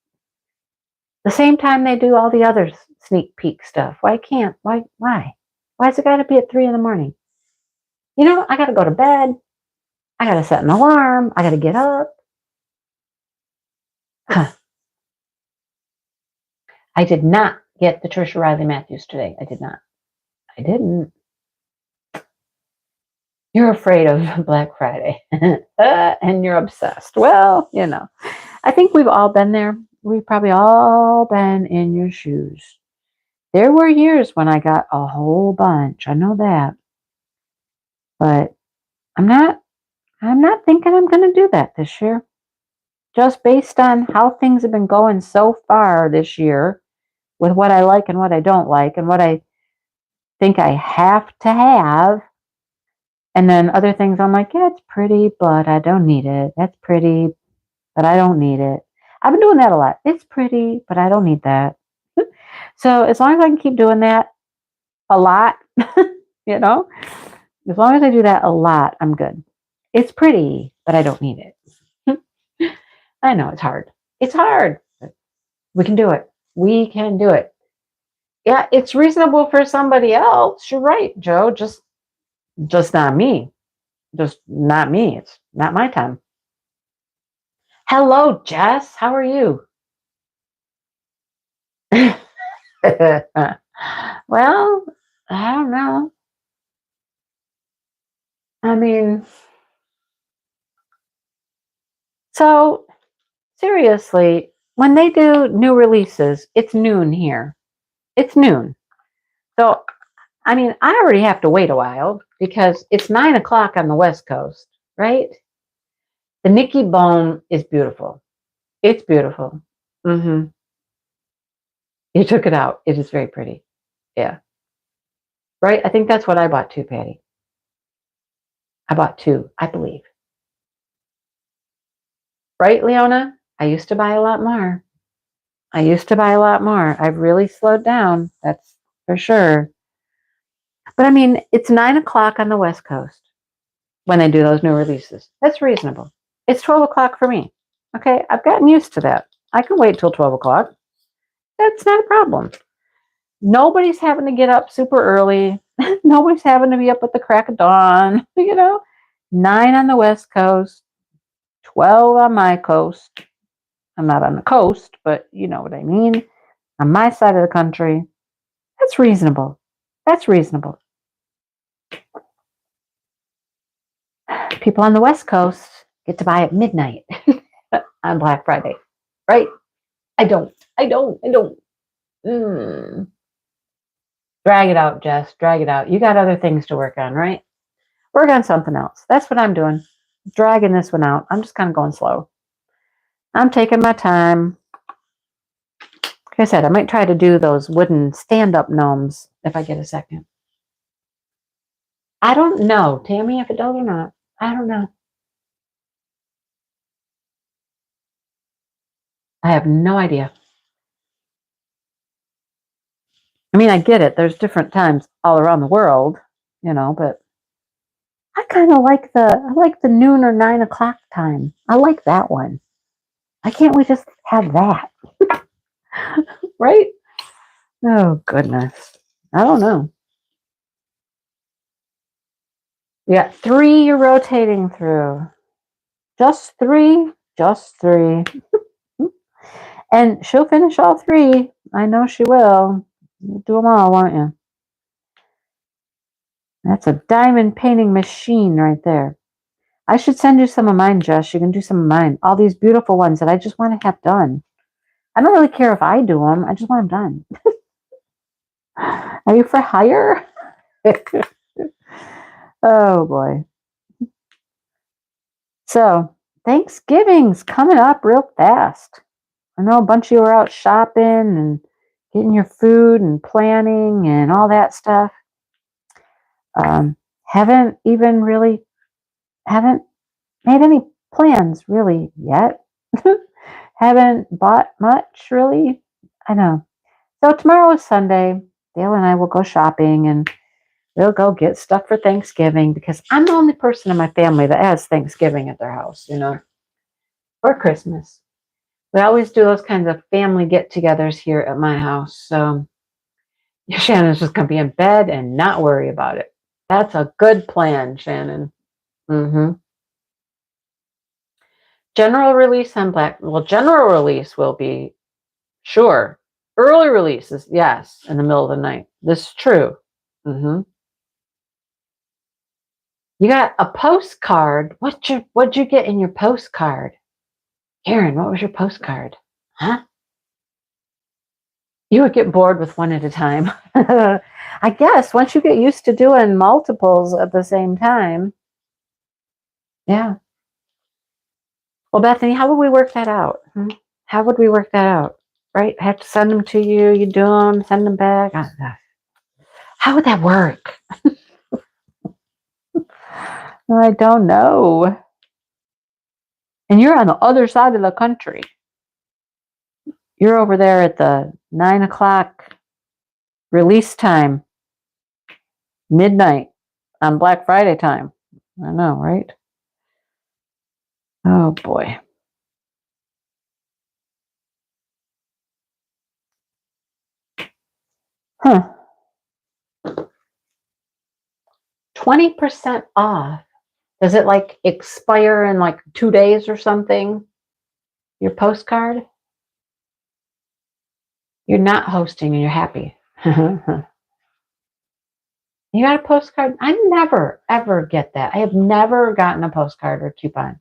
the same time they do all the other sneak peek stuff? Why? Why's it got to be at 3 in the morning? I got to go to bed. I got to set an alarm. I got to get up. Huh. I did not get the Trisha Riley Matthews today. I did not. I didn't. You're afraid of Black Friday and you're obsessed. Well, I think we've all been there. We've probably all been in your shoes. There were years when I got a whole bunch. I know that. But I'm not thinking I'm going to do that this year. Just based on how things have been going so far this year with what I like and what I don't like and what I think I have to have. And then other things I'm like, yeah, it's pretty, but I don't need it. That's pretty, but I don't need it. I've been doing that a lot. It's pretty, but I don't need that. So as long as I can keep doing that a lot, you know, as long as I do that a lot, I'm good. It's pretty, but I don't need it. I know it's hard. It's hard. But we can do it. We can do it. Yeah, it's reasonable for somebody else. You're right, Joe. Just not me. Just not me. It's not my time. Hello, Jess. How are you? Well, I don't know. I mean, so seriously, when they do new releases, it's noon here. It's noon. So, I mean, I already have to wait a while because it's 9 o'clock on the West Coast, right? The Nikki Bone is beautiful. It's beautiful. Mm-hmm. You took it out. It is very pretty. Yeah. Right? I think that's what I bought too, Patty. I bought two, I believe. Right, Leona? I used to buy a lot more. I used to buy a lot more. I've really slowed down. That's for sure. But I mean, it's 9 o'clock on the West Coast when they do those new releases. That's reasonable. It's 12 o'clock for me. Okay. I've gotten used to that. I can wait till 12 o'clock. That's not a problem. Nobody's having to get up super early. Nobody's having to be up at the crack of dawn. 9 on the West Coast, 12 on my coast. I'm not on the coast, but you know what I mean. On my side of the country, that's reasonable. That's reasonable. People on the West Coast get to buy at midnight on Black Friday, right? I don't. I don't. I don't. Mm. Drag it out, Jess. Drag it out. You got other things to work on, right? Work on something else. That's what I'm doing. Dragging this one out. I'm just kind of going slow. I'm taking my time. Like I said, I might try to do those wooden stand-up gnomes if I get a second. I don't know, Tammy, if it does or not. I don't know. I have no idea. I mean, I get it. There's different times all around the world, but I kind of like the noon or 9 o'clock time. I like that one. Why can't we just have that? Right? Oh goodness. I don't know. Yeah, three you're rotating through. Just three. Just three. And she'll finish all three. I know she will. You'll do them all, won't you? That's a diamond painting machine right there. I should send you some of mine, Jess. You can do some of mine. All these beautiful ones that I just want to have done. I don't really care if I do them. I just want them done. Are you for hire? Oh boy. So Thanksgiving's coming up real fast. I know a bunch of you are out shopping and getting your food and planning and all that stuff. Haven't made any plans really yet. Haven't bought much really. I know. So tomorrow is Sunday. Dale and I will go shopping and we'll go get stuff for Thanksgiving because I'm the only person in my family that has Thanksgiving at their house, or Christmas. We always do those kinds of family get-togethers here at my house. So Shannon's just going to be in bed and not worry about it. That's a good plan, Shannon. Mm-hmm. General release on Black. Well, general release will be sure. Early release is yes in the middle of the night. This is true. Mm-hmm. You got a postcard. What'd you get in your postcard? Karen, what was your postcard? Huh? You would get bored with one at a time. I guess once you get used to doing multiples at the same time. Yeah. Well, Bethany, how would we work that out? How would we work that out? Right? I have to send them to you. You do them, send them back. How would that work? I don't know. And you're on the other side of the country. You're over there at the 9 o'clock release time, midnight on Black Friday time. I know, right? Oh boy. Huh. 20% off. Does it like expire in like 2 days or something? Your postcard? You're not hosting and you're happy. You got a postcard? I never, ever get that. I have never gotten a postcard or coupon.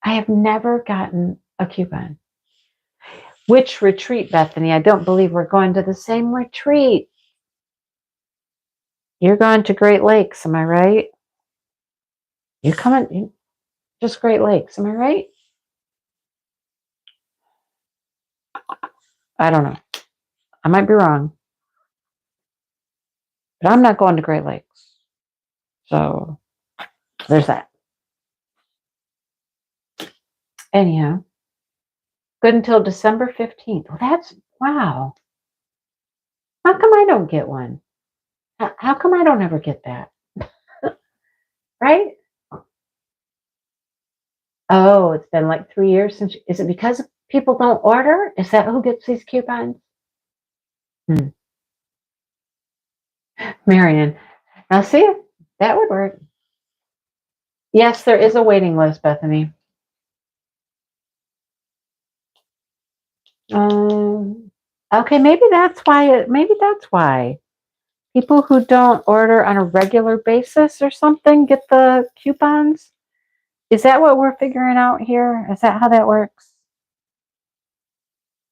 I have never gotten a coupon. Which retreat, Bethany? I don't believe we're going to the same retreat. You're going to Great Lakes, am I right? You're coming, just Great Lakes, am I right? I don't know. I might be wrong. But I'm not going to Great Lakes. So there's that. Anyhow, good until December 15th. Well, that's, wow. How come I don't get one? How come I don't ever get that? Right? Oh, it's been like 3 years since. Is it because people don't order? Is that who gets these coupons? Marion. Now, see, that would work. Yes, there is a waiting list, Bethany. Okay, maybe that's why. Maybe that's why people who don't order on a regular basis or something get the coupons. Is that what we're figuring out here? Is that how that works?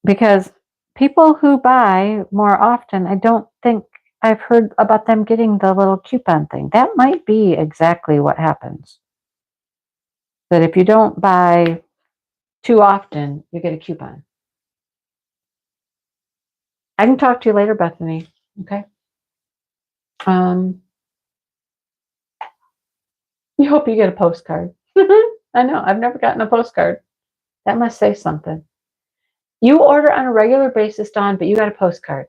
Because people who buy more often, I don't think I've heard about them getting the little coupon thing. That might be exactly what happens. That if you don't buy too often, you get a coupon. I can talk to you later, Bethany. Okay. You hope you get a postcard. I know. I've never gotten a postcard. That must say something. You order on a regular basis, Dawn, but you got a postcard.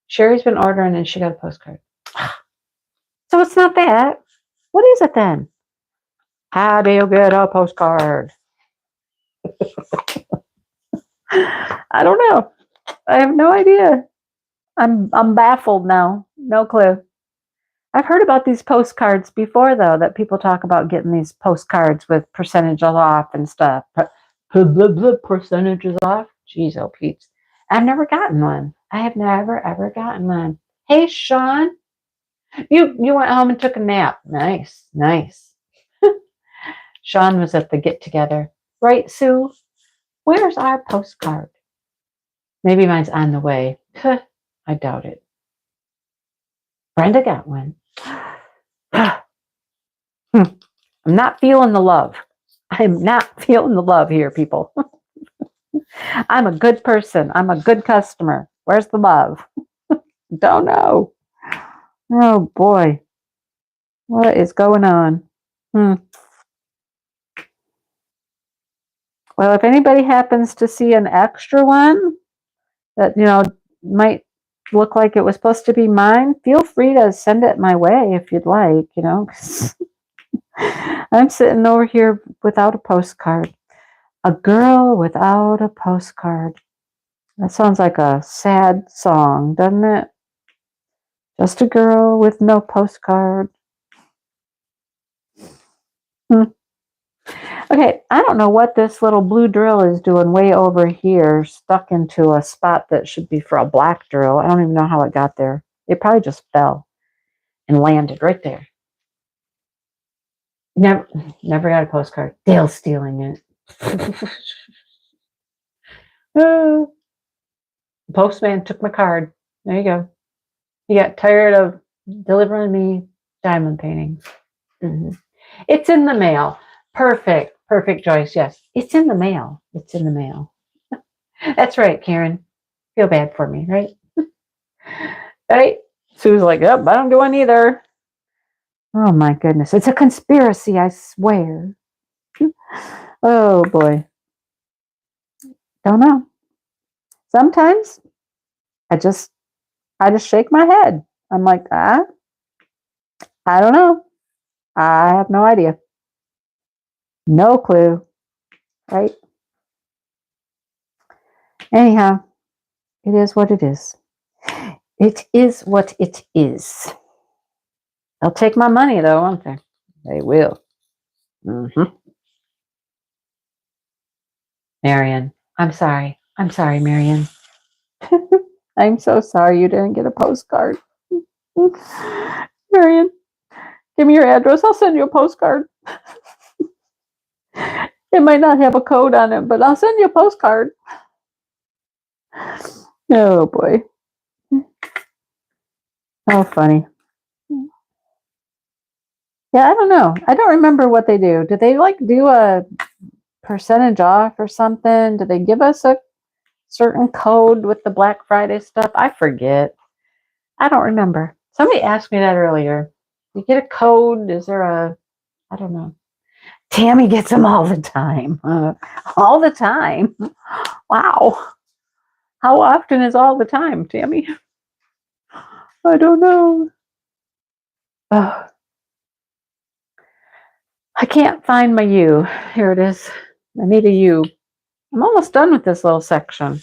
Sherry's been ordering and she got a postcard. So it's not that. What is it then? How do you get a postcard? I don't know. I have no idea. I'm baffled now. No clue. I've heard about these postcards before, though, that people talk about getting these postcards with percentages off and stuff. Percentages off? Jeez, oh, Pete. I've never gotten one. I have never, ever gotten one. Hey, Sean. You went home and took a nap. Nice, nice. Sean was at the get-together. Right, Sue? Where's our postcard? Maybe mine's on the way. I doubt it. Brenda got one. I'm not feeling the love. I'm not feeling the love here, people. I'm a good person. I'm a good customer. Where's the love? Don't know. Oh, boy. What is going on? Well, if anybody happens to see an extra one that, might look like it was supposed to be mine, feel free to send it my way if you'd like, 'cause I'm sitting over here without a postcard. A girl without a postcard. That sounds like a sad song, doesn't it? Just a girl with no postcard. Okay, I don't know what this little blue drill is doing way over here, stuck into a spot that should be for a black drill. I don't even know how it got there. It probably just fell and landed right there. Never got a postcard. Dale's stealing it. The postman took my card. There you go. He got tired of delivering me diamond paintings. It's in the mail. Perfect, Joyce. Yes, it's in the mail. It's in the mail. That's right, Karen. Feel bad for me, right? Right? Sue's like, yep, I don't do one either. Oh my goodness. It's a conspiracy, I swear. Oh boy. Don't know. Sometimes I just shake my head. I'm like, I don't know. I have no idea. No clue. Right? Anyhow, it is what it is. It is what it is. They'll take my money though, won't they? They will. Mm-hmm. Marion, I'm sorry. I'm sorry, Marion. I'm so sorry you didn't get a postcard. Marion, give me your address. I'll send you a postcard. It might not have a code on it, but I'll send you a postcard. Oh boy. Oh, funny. Yeah, I don't know. I don't remember what they do. Do they like do a percentage off or something? Do they give us a certain code with the Black Friday stuff? I forget. I don't remember. Somebody asked me that earlier. You get a code? Is there a, I don't know. Tammy gets them all the time. All the time. Wow. How often is all the time, Tammy? I don't know. Oh, I can't find my U. Here it is. I need a U. I'm almost done with this little section.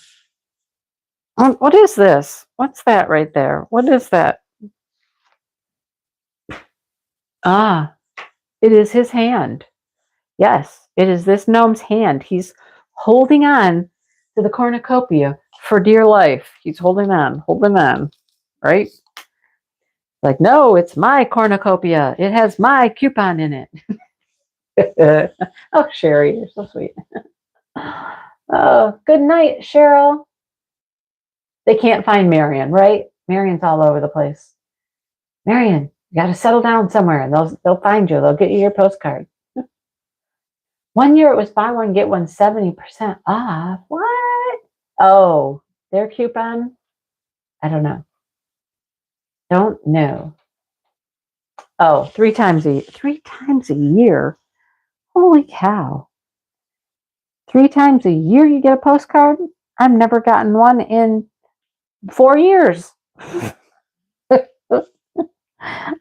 What is this? What's that right there? What is that? Ah, it is his hand. Yes, it is this gnome's hand. He's holding on to the cornucopia for dear life. He's holding on, right? Like, no, it's my cornucopia. It has my coupon in it. Oh, Sherry, you're so sweet. Oh, good night, Cheryl. They can't find Marion, right? Marion's all over the place. Marion, you got to settle down somewhere, and they'll find you. They'll get you your postcard. 1 year it was buy one get one 70% off. What? Oh, their coupon? I don't know. Don't know. Oh, three times a year. Holy cow. 3 times a year you get a postcard? I've never gotten one in 4 years.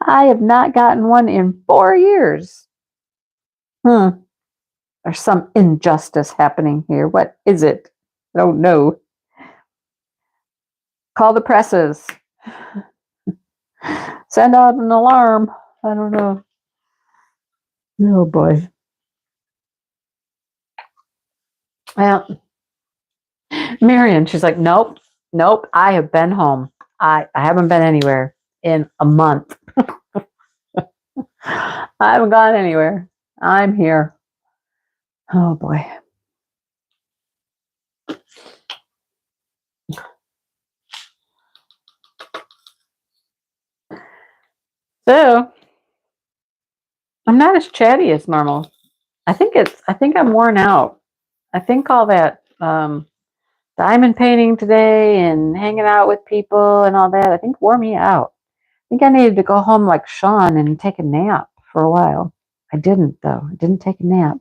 I have not gotten one in 4 years. There's some injustice happening here. What is it? I don't know. Call the presses. Send out an alarm. I don't know. Oh boy. Well, Marion, she's like, nope. I have been home. I haven't been anywhere in a month. I haven't gone anywhere. I'm here. Oh boy. So I'm not as chatty as normal. I think I'm worn out. I think all that diamond painting today and hanging out with people and all that, I think wore me out. I think I needed to go home like Sean and take a nap for a while. I didn't though. I didn't take a nap.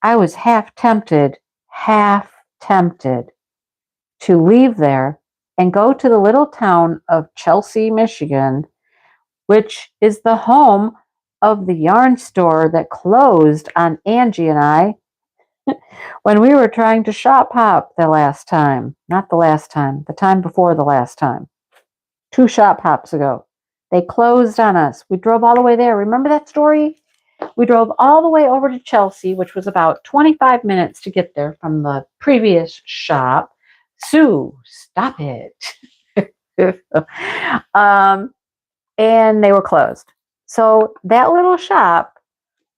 I was half tempted to leave there and go to the little town of Chelsea, Michigan, which is the home of the yarn store that closed on Angie and I when we were trying to shop hop the last time. Not the last time, the time before the last time. 2 shop hops ago. They closed on us. We drove all the way there. Remember that story? We drove all the way over to Chelsea, which was about 25 minutes to get there from the previous shop. Sue, stop it. And they were closed. So that little shop,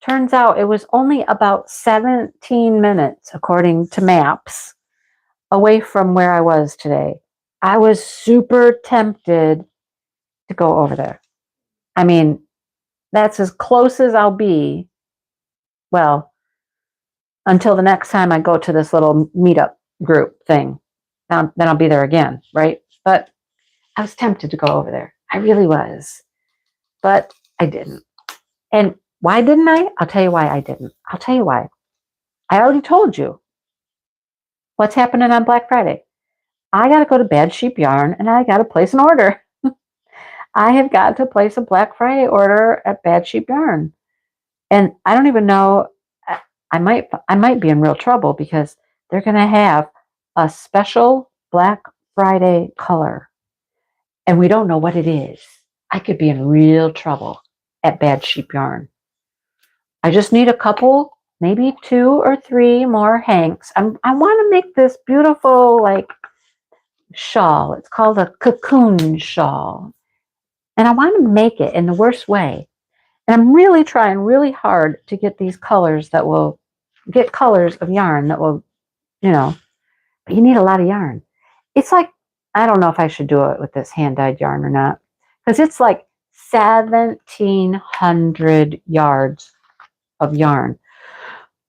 turns out it was only about 17 minutes, according to maps, away from where I was today. I was super tempted to go over there. I mean, that's as close as I'll be. Well, until the next time I go to this little meetup group thing. Then I'll be there again, right? But I was tempted to go over there. I really was. But I didn't. And why didn't I? I'll tell you why I didn't. I'll tell you why. I already told you what's happening on Black Friday. I got to go to Bad Sheep Yarn and I got to place an order. I have got to place a Black Friday order at Bad Sheep Yarn. And I don't even know, I might be in real trouble because they're going to have a special Black Friday color. And we don't know what it is. I could be in real trouble at Bad Sheep Yarn. I just need a couple, maybe 2 or 3 more hanks. I want to make this beautiful, like, shawl. It's called a cocoon shawl. And I want to make it in the worst way. And I'm really trying really hard to get these colors that will get colors of yarn that will, but you need a lot of yarn. It's like, I don't know if I should do it with this hand-dyed yarn or not, because it's like 1,700 yards of yarn.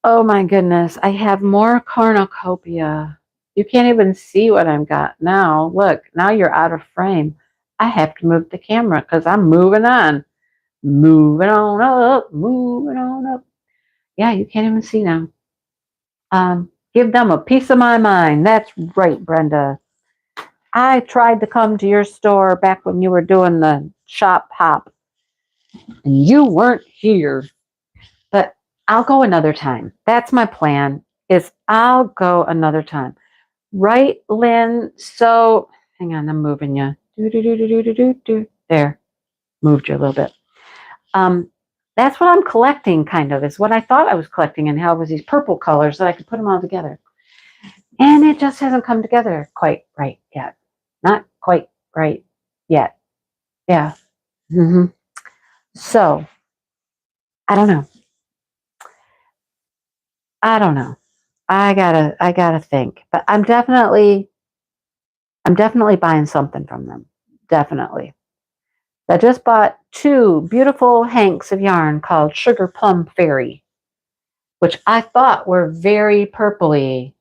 Oh my goodness, I have more cornucopia. You can't even see what I've got now. Look, now you're out of frame. I have to move the camera because I'm moving on. Moving on up, moving on up. Yeah, you can't even see now. Give them a piece of my mind. That's right, Brenda. I tried to come to your store back when you were doing the shop hop, and you weren't here. But I'll go another time. That's my plan, is I'll go another time. Right, Lynn? So, hang on, I'm moving you. There, moved you a little bit. That's what I'm collecting, kind of, is what I thought I was collecting, and how it was these purple colors that I could put them all together. And it just hasn't come together quite right yet. Not quite right yet. Yeah. So, I don't know. I gotta think. But I'm definitely buying something from them. Definitely. I just bought 2 beautiful hanks of yarn called Sugar Plum Fairy, which I thought were very purpley,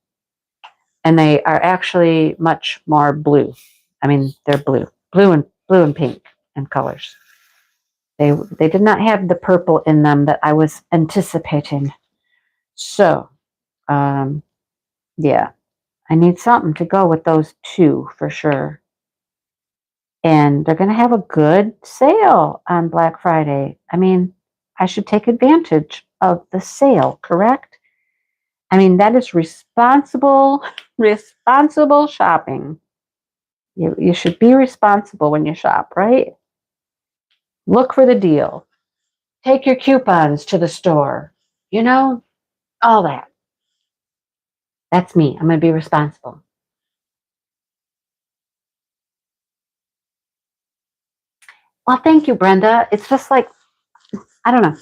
and they are actually much more blue. I mean, they're blue and pink in colors. They did not have the purple in them that I was anticipating. So, yeah, I need something to go with those 2 for sure. And they're going to have a good sale on Black Friday. I mean, I should take advantage of the sale, correct? I mean, that is responsible shopping. You should be responsible when you shop, right? Look for the deal. Take your coupons to the store. All that. That's me. I'm going to be responsible. Well, thank you, Brenda. It's just like, I don't know.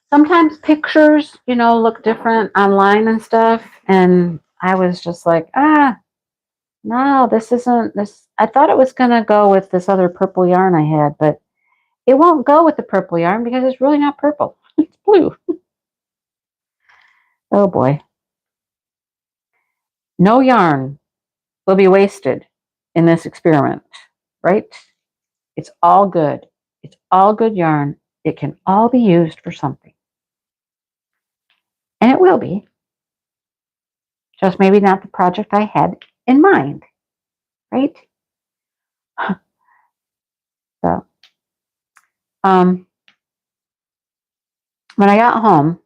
Sometimes pictures, look different online and stuff. And I was just like, no, this isn't this. I thought it was going to go with this other purple yarn I had, but it won't go with the purple yarn because it's really not purple. It's blue. Oh boy. No yarn will be wasted in this experiment, right? It's all good. It's all good yarn. It can all be used for something. And it will be. Just maybe not the project I had in mind, right? So, when I got home,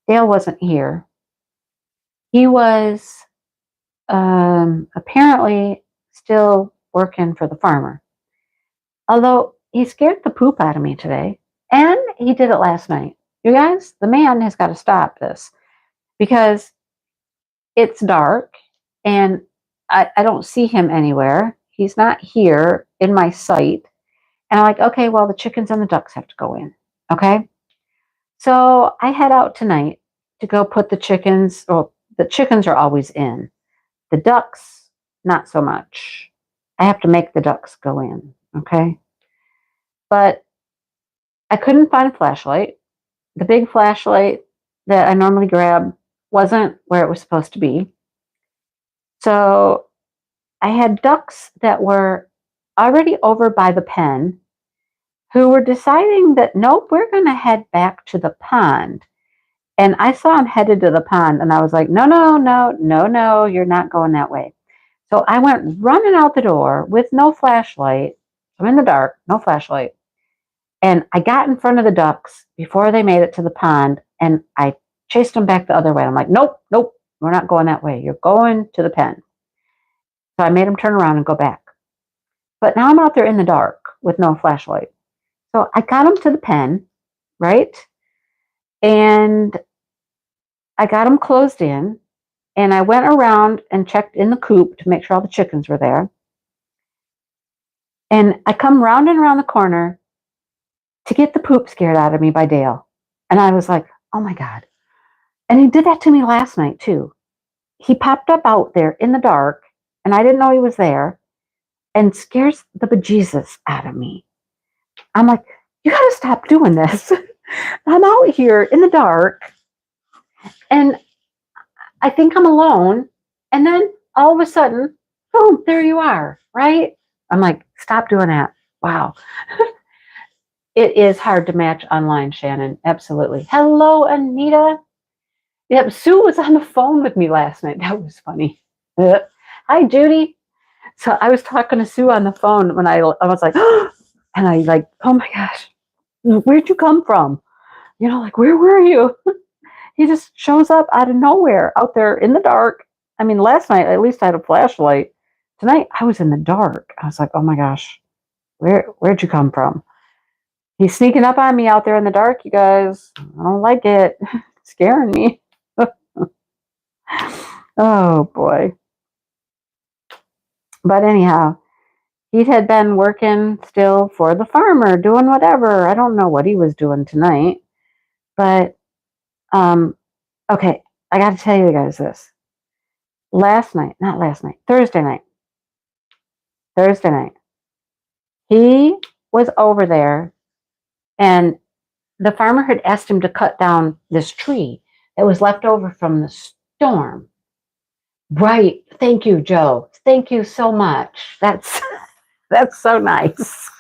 Dale wasn't here. He was apparently still working for the farmer. Although he scared the poop out of me today, and he did it last night. You guys, the man has got to stop this because it's dark and I don't see him anywhere. He's not here in my sight. And I'm like, okay, well, the chickens and the ducks have to go in. Okay. So I head out tonight to go put the chickens, well, the chickens are always in. The ducks, not so much. I have to make the ducks go in. Okay. But I couldn't find a flashlight. The big flashlight that I normally grab wasn't where it was supposed to be. So I had ducks that were already over by the pen who were deciding that, nope, we're going to head back to the pond. And I saw them headed to the pond, and I was like, no, you're not going that way. So I went running out the door with no flashlight. I'm in the dark, no flashlight. And I got in front of the ducks before they made it to the pond, and I chased them back the other way. I'm like, nope, nope, we're not going that way. You're going to the pen. So I made them turn around and go back. But now I'm out there in the dark with no flashlight. So I got them to the pen, right? And I got them closed in. And I went around and checked in the coop to make sure all the chickens were there. And I come round and around the corner to get the poop scared out of me by Dale. And I was like, oh my God. And he did that to me last night too. He popped up out there in the dark, and I didn't know he was there, and scares the bejesus out of me. I'm like, you got to stop doing this. I'm out here in the dark, and I think I'm alone. And then all of a sudden, boom, there you are, right? I'm like, stop doing that. Wow. It is hard to match online, Shannon. Absolutely. Hello, Anita. Yep, Sue was on the phone with me last night. That was funny. Hi, Judy. So I was talking to Sue on the phone when I was like, and I like, oh my gosh, where'd you come from? You know, like, where were you? He just shows up out of nowhere out there in the dark. I mean, last night, at least I had a flashlight. Tonight, I was in the dark. I was like, oh my gosh, where'd you come from? He's sneaking up on me out there in the dark, you guys. I don't like it. It's scaring me. Oh boy. But anyhow, he had been working still for the farmer, doing whatever. I don't know what he was doing tonight. But okay, I got to tell you guys this. Thursday night, he was over there, and the farmer had asked him to cut down this tree that was left over from the storm. Right. Thank you, Joe. Thank you so much. That's so nice.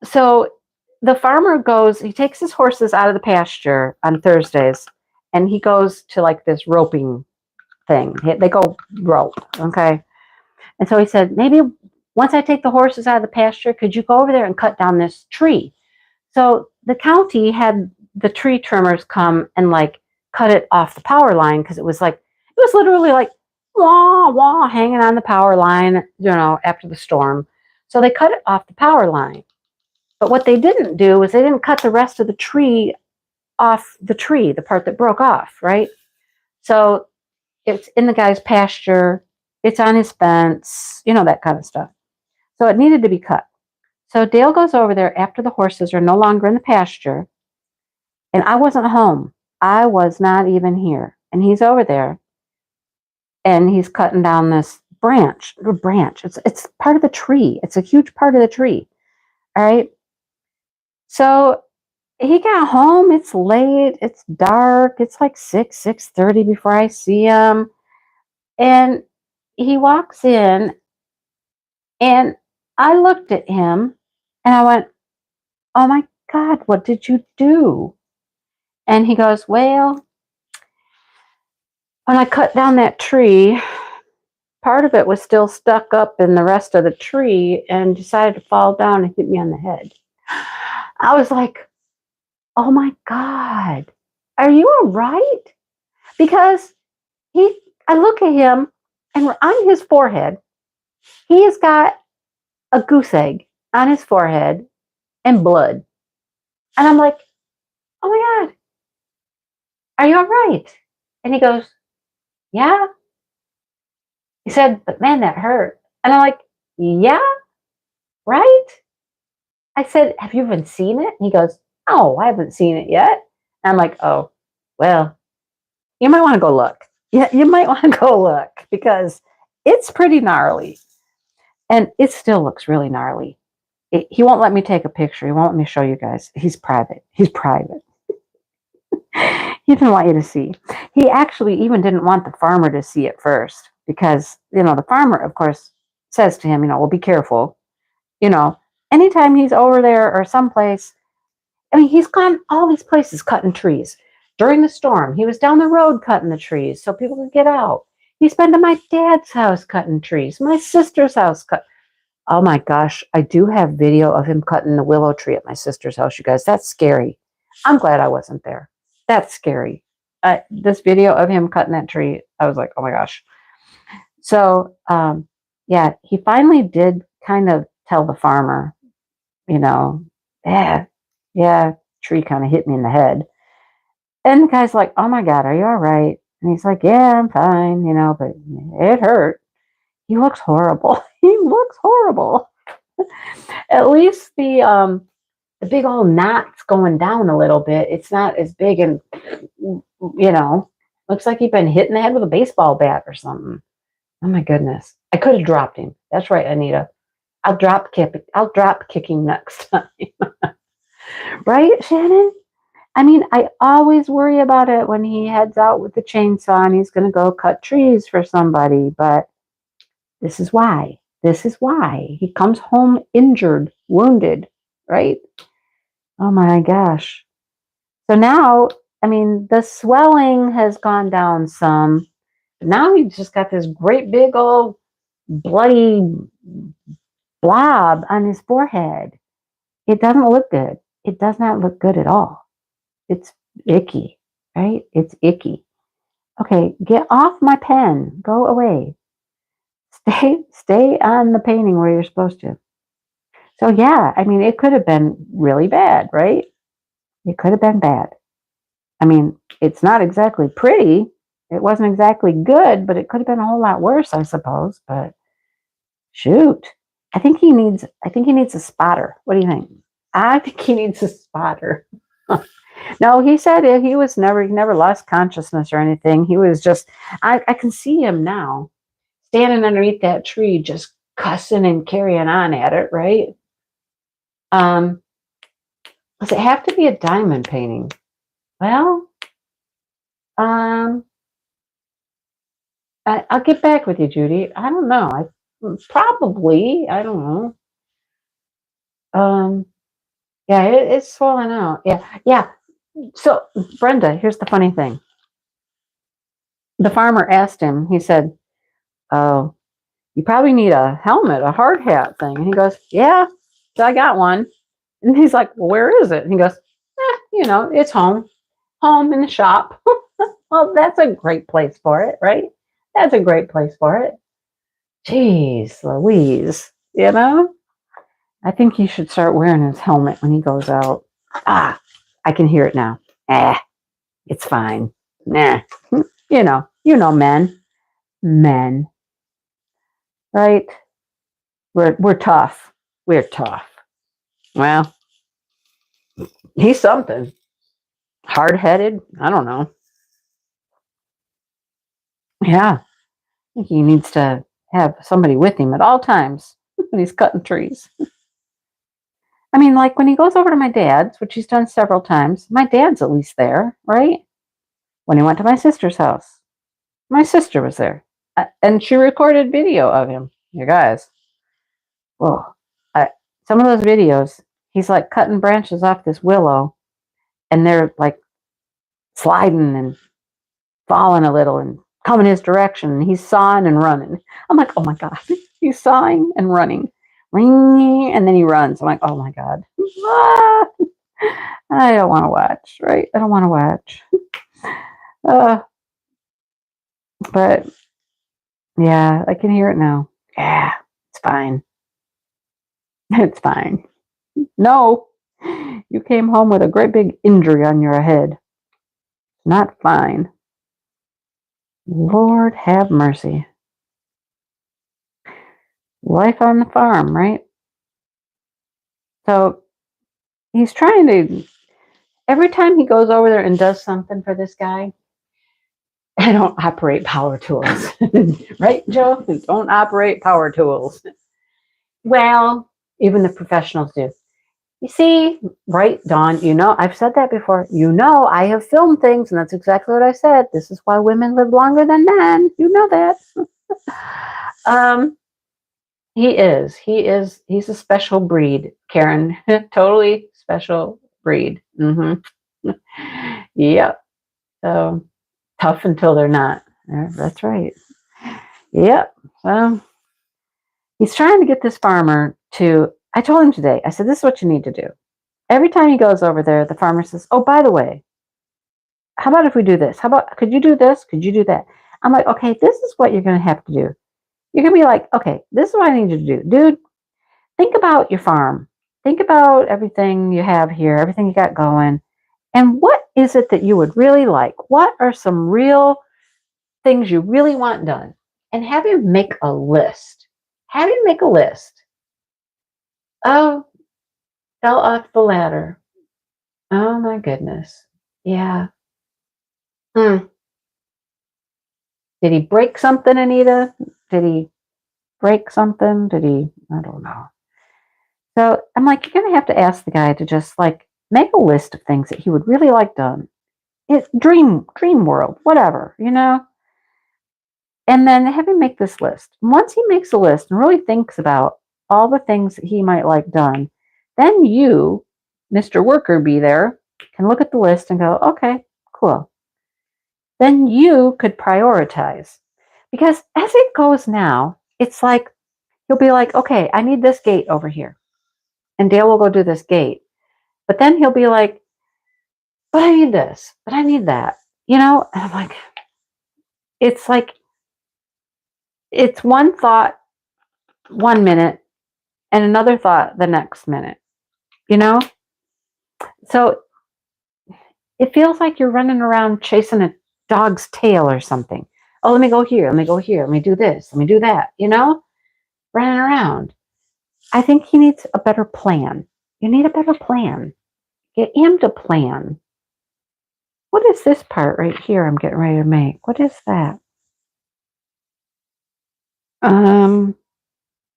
So the farmer he takes his horses out of the pasture on Thursdays, and he goes to like this roping thing. They go rope, okay? And so he said, maybe once I take the horses out of the pasture, could you go over there and cut down this tree? So the county had the tree trimmers come and like cut it off the power line, because it was literally like wah wah hanging on the power line, you know, after the storm. So they cut it off the power line. But what they didn't do is they didn't cut the rest of the tree off the tree, the part that broke off, right? So it's in the guy's pasture, it's on his fence, you know, that kind of stuff. So it needed to be cut. So Dale goes over there after the horses are no longer in the pasture, and I wasn't home. I was not even here. And he's over there, and he's cutting down this branch. It's part of the tree. It's a huge part of the tree. All right. So he got home. It's late. It's dark. It's like 6:30 before I see him. And he walks in, and I looked at him, and I went, oh my God, what did you do? And he goes, well, when I cut down that tree, part of it was still stuck up in the rest of the tree and decided to fall down and hit me on the head. I was like, oh my God, are you all right? Because I look at him, and on his forehead, he has got a goose egg on his forehead and blood. And I'm like, oh my God, are you all right? And he goes, yeah. He said, but man, that hurt. And I'm like, yeah, right? I said, have you even seen it? And he goes, oh, I haven't seen it yet. And I'm like, oh, well, you might want to go look. Yeah, you might want to go look, because it's pretty gnarly. And it still looks really gnarly. He won't let me take a picture. He won't let me show you guys. He's private. He didn't want you to see. He actually even didn't want the farmer to see it first, because, you know, the farmer, of course, says to him, you know, well, be careful. You know, anytime he's over there or someplace, I mean, he's gone all these places cutting trees. during the storm. He was down the road cutting the trees so people could get out. He's been to my dad's house cutting trees, my sister's house cut. Oh my gosh, I do have video of him cutting the willow tree at my sister's house, you guys. That's scary. I'm glad I wasn't there. That's scary. This video of him cutting that tree, I was like, oh my gosh. So, yeah, he finally did kind of tell the farmer, yeah, tree kind of hit me in the head. And the guy's like, oh my God, are you all right? And he's like, yeah, I'm fine, but it hurt. He looks horrible. He looks horrible. At least the big old knot's going down a little bit. It's not as big and, looks like he'd been hit in the head with a baseball bat or something. Oh my goodness. I could have dropped him. That's right, Anita. I'll drop kicking next time. Right, Shannon? I mean, I always worry about it when he heads out with the chainsaw and he's going to go cut trees for somebody. But this is why. This is why. He comes home injured, wounded, right? Oh my gosh. So now, I mean, the swelling has gone down some. Now he's just got this great big old bloody blob on his forehead. It doesn't look good. It does not look good at all. It's icky, right? It's icky. Okay, get off my pen. Go away. Stay on the painting where you're supposed to. So yeah, I mean, it could have been really bad, right? It could have been bad. I mean, it's not exactly pretty. It wasn't exactly good, but it could have been a whole lot worse, I suppose. But shoot, I think he needs a spotter. What do you think? I think he needs a spotter. No, he said he never lost consciousness or anything. He was just, I can see him now standing underneath that tree, just cussing and carrying on at it, right? Does it have to be a diamond painting? Well, I'll get back with you, Judy. I don't know. I don't know. Yeah, it's swollen out. Yeah. So, Brenda, here's the funny thing. The farmer asked him, he said, oh, you probably need a helmet, a hard hat thing. And he goes, yeah, so I got one. And he's like, well, where is it? And he goes, it's home in the shop. Well, that's a great place for it, right? That's a great place for it. Jeez Louise, I think he should start wearing his helmet when he goes out. I can hear it now. It's fine. Nah, men, right? We're tough. We're tough. Well, he's something. Hard-headed. I don't know. Yeah, I think he needs to have somebody with him at all times when he's cutting trees. I mean, like when he goes over to my dad's, which he's done several times, my dad's at least there, right? When he went to my sister's house, my sister was there. And she recorded video of him. You guys. Well, some of those videos, he's like cutting branches off this willow, and they're like sliding and falling a little and coming his direction. And he's sawing and running. I'm like, oh my God, he's sawing and running. Ring, and then he runs. I'm like, oh my God. I don't want to watch, right? I don't want to watch. But yeah, I can hear it now. Yeah, it's fine. It's fine. No, you came home with a great big injury on your head. Not fine. Lord have mercy. Life on the farm, right? So he's trying to, every time he goes over there and does something for this guy, I don't operate power tools. Right, Joe? Don't operate power tools. Well, even the professionals do. You see, right, Dawn, I've said that before. I have filmed things, and that's exactly what I said. This is why women live longer than men. You know that. He's a special breed, Karen. Totally special breed. Mm-hmm. Yep. So tough until they're not. That's right. Yep. So he's trying to get this farmer to, I told him today, I said, this is what you need to do. Every time he goes over there, the farmer says, oh, by the way, how about if we do this? How about, could you do this? Could you do that? I'm like, okay, this is what you're going to have to do. You're going to be like, okay, this is what I need you to do. Dude, think about your farm. Think about everything you have here, everything you got going. And what is it that you would really like? What are some real things you really want done? And have him make a list. Have him make a list. Oh, fell off the ladder. Oh my goodness. Yeah. Did he break something, Anita? Did he break something? Did he? I don't know. So I'm like, you're going to have to ask the guy to just like make a list of things that he would really like done. Dream world, whatever, and then have him make this list. Once he makes a list and really thinks about all the things that he might like done, then you, Mr. Worker Bee there, can look at the list and go, okay, cool. Then you could prioritize. Because as it goes now, it's like, he'll be like, okay, I need this gate over here. And Dale will go do this gate. But then he'll be like, but I need this, but I need that, And I'm like, it's one thought 1 minute and another thought the next minute, you know? So it feels like you're running around chasing a dog's tail or something. Oh, let me go here. Let me go here. Let me do this. Let me do that, Running around. I think he needs a better plan. You need a better plan. Get him to plan. What is this part right here I'm getting ready to make? What is that?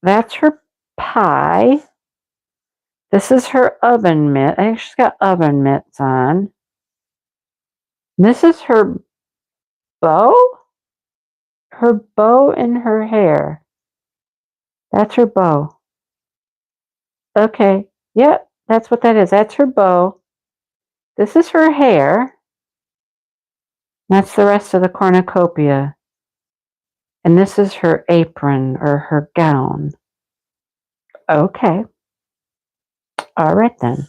That's her pie. This is her oven mitt. I think she's got oven mitts on. This is her bow? Her bow in her hair. That's her bow. Okay. Yep, that's what that is. That's her bow. This is her hair. That's the rest of the cornucopia. And this is her apron or her gown. Okay. All right then.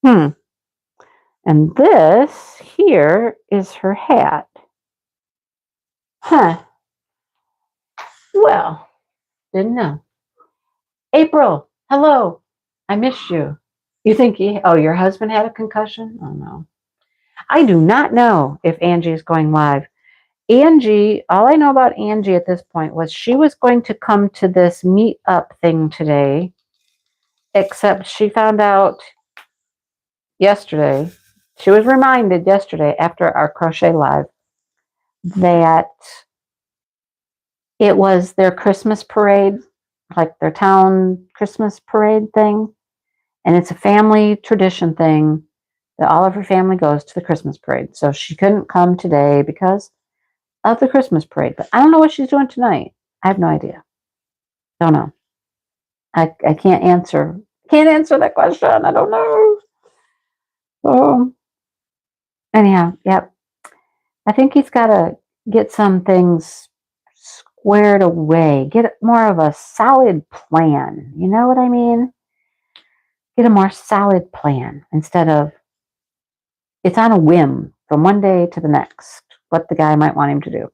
And this here is her hat. Huh. Well, didn't know. April, hello. I missed you. You think your husband had a concussion? Oh no. I do not know if Angie is going live. Angie, all I know about Angie at this point was she was going to come to this meetup thing today, except she found out yesterday, she was reminded yesterday after our crochet live that it was their Christmas parade, like their town Christmas parade thing. And it's a family tradition thing that all of her family goes to the Christmas parade. So she couldn't come today because of the Christmas parade. But I don't know what she's doing tonight. I have no idea. Don't know. I can't answer. Can't answer that question. I don't know. So anyhow, yep. I think he's got to get some things squared away. Get more of a solid plan. You know what I mean? Get a more solid plan instead of it's on a whim from one day to the next, what the guy might want him to do.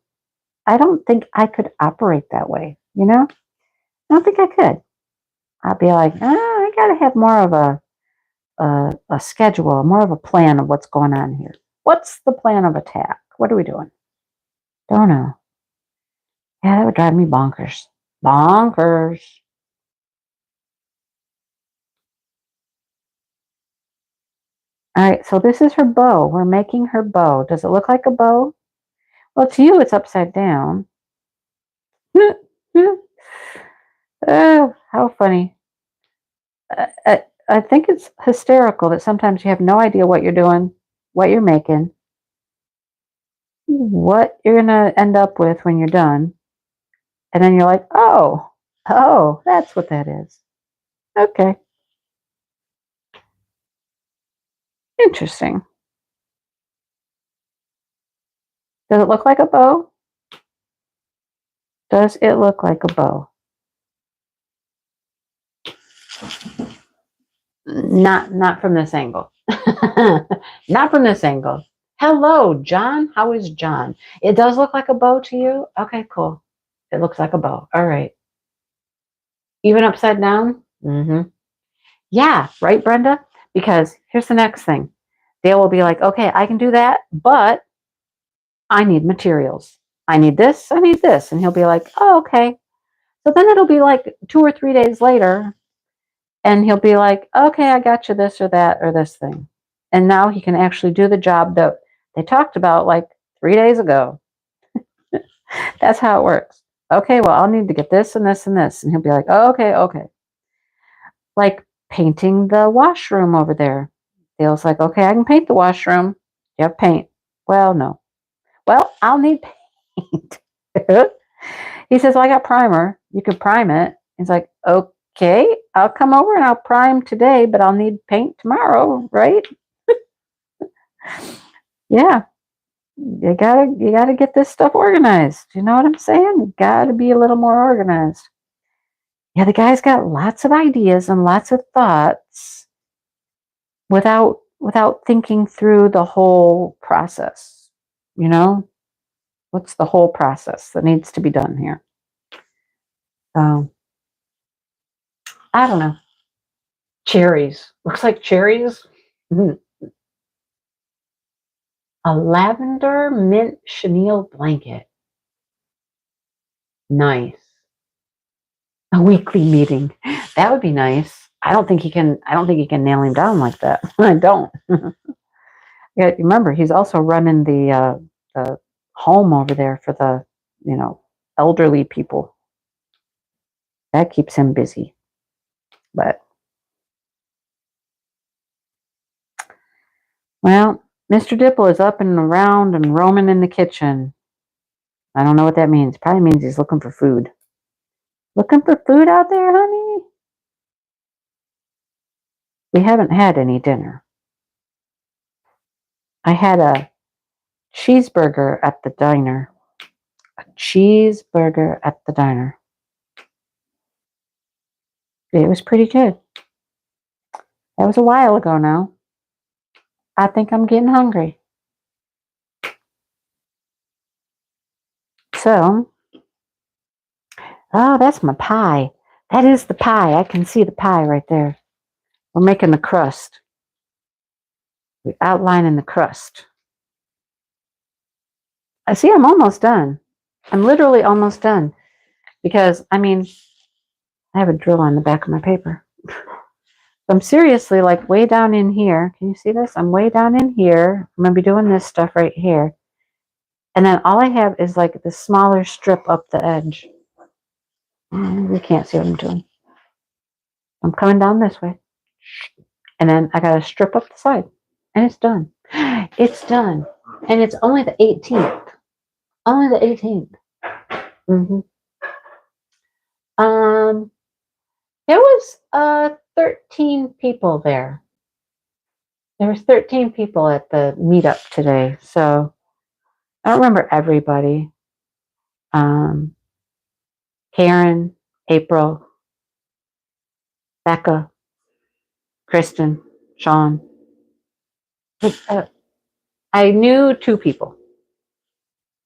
I don't think I could operate that way, I don't think I could. I'd be like, I got to have more of a schedule, more of a plan of what's going on here. What's the plan of attack? What are we doing? Don't know. Yeah, that would drive me bonkers. Bonkers. All right, so this is her bow. We're making her bow. Does it look like a bow? Well, to you, it's upside down. Oh, how funny. I think it's hysterical that sometimes you have no idea what you're doing, what you're making, what you're going to end up with when you're done. And then you're like, oh, that's what that is. Okay. Interesting. Does it look like a bow? Does it look like a bow? Not from this angle. Not from this angle. Hello, John. How is John? It does look like a bow to you? Okay, cool. It looks like a bow. All right. Even upside down? Mm-hmm. Yeah, right, Brenda? Because here's the next thing. They will be like, okay, I can do that, but I need materials. I need this, I need this. And he'll be like, oh, okay. So then it'll be like 2 or 3 days later, and he'll be like, okay, I got you this or that or this thing. And now he can actually do the job that they talked about like 3 days ago. That's how it works. Okay, well, I'll need to get this and this and this. And he'll be like, oh, okay, okay. Like painting the washroom over there. Dale's like, okay, I can paint the washroom. You have paint. Well, no. Well, I'll need paint. He says, well, I got primer. You can prime it. He's like, okay, I'll come over and I'll prime today, but I'll need paint tomorrow, right? Yeah. You gotta get this stuff organized. You know what I'm saying? You gotta be a little more organized. Yeah, the guy's got lots of ideas and lots of thoughts without thinking through the whole process. You know? What's the whole process that needs to be done here? I don't know. Cherries. Looks like cherries. Mm. A lavender mint chenille blanket. Nice. A weekly meeting. That would be nice. I don't think he can nail him down like that. I don't. Yeah, remember, he's also running the home over there for the, elderly people. That keeps him busy. But well, Mr. Dipple is up and around and roaming in the kitchen. I don't know what that means. Probably means he's looking for food. Looking for food out there, honey? We haven't had any dinner. I had a cheeseburger at the diner. A cheeseburger at the diner. It was pretty good. That was a while ago now. I think I'm getting hungry. So, oh, that's my pie. That is the pie. I can see the pie right there. We're making the crust. We're outlining the crust. I see I'm almost done. I'm literally almost done. Because, I have a drill on the back of my paper. So I'm seriously like way down in here. Can you see this? I'm way down in here. I'm going to be doing this stuff right here. And then all I have is like this smaller strip up the edge. You can't see what I'm doing. I'm coming down this way. And then I got to strip up the side. And it's done. It's done. And it's only the 18th. Only the 18th. Mm-hmm. There was 13 people there. There was 13 people at the meetup today. So I don't remember everybody. Karen, April, Becca, Kristen, Sean. I knew 2 people.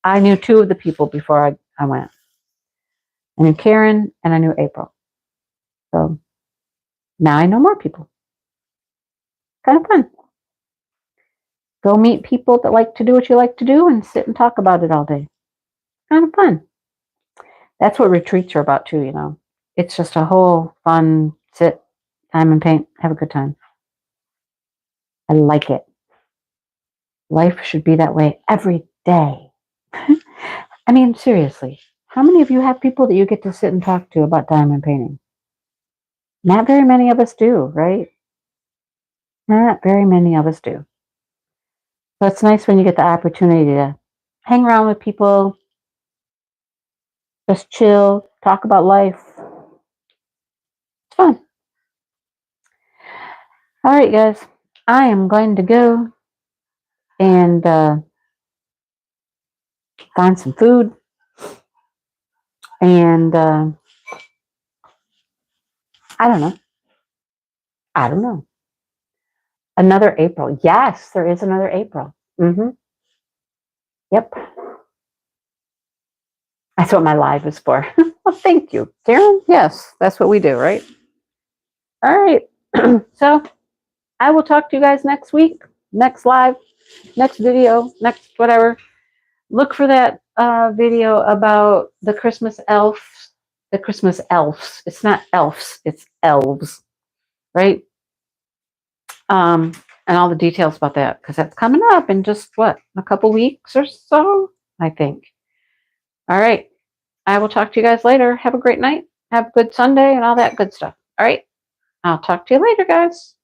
I knew 2 of the people before I went. I knew Karen and I knew April. So now I know more people. Kind of fun. Go meet people that like to do what you like to do and sit and talk about it all day. Kind of fun. That's what retreats are about too, It's just a whole fun sit, time and paint, have a good time. I like it. Life should be that way every day. Seriously, how many of you have people that you get to sit and talk to about diamond painting? Not very many of us do, right? Not very many of us do. So it's nice when you get the opportunity to hang around with people, just chill, talk about life. It's fun. All right, guys. I am going to go and find some food, and I don't know. I don't know. Another April. Yes, there is another April. Yep. That's what my live is for. Well, thank you, Karen. Yes, that's what we do, right? All right. So I will talk to you guys next week, next live, next video, next whatever. Look for that video about the Christmas elves. The Christmas elves. It's not elves, it's elves, right? And all the details about that, because that's coming up in just what, a couple weeks or so, I think. All right. I will talk to you guys later. Have a great night. Have a good Sunday and all that good stuff. All right. I'll talk to you later, guys.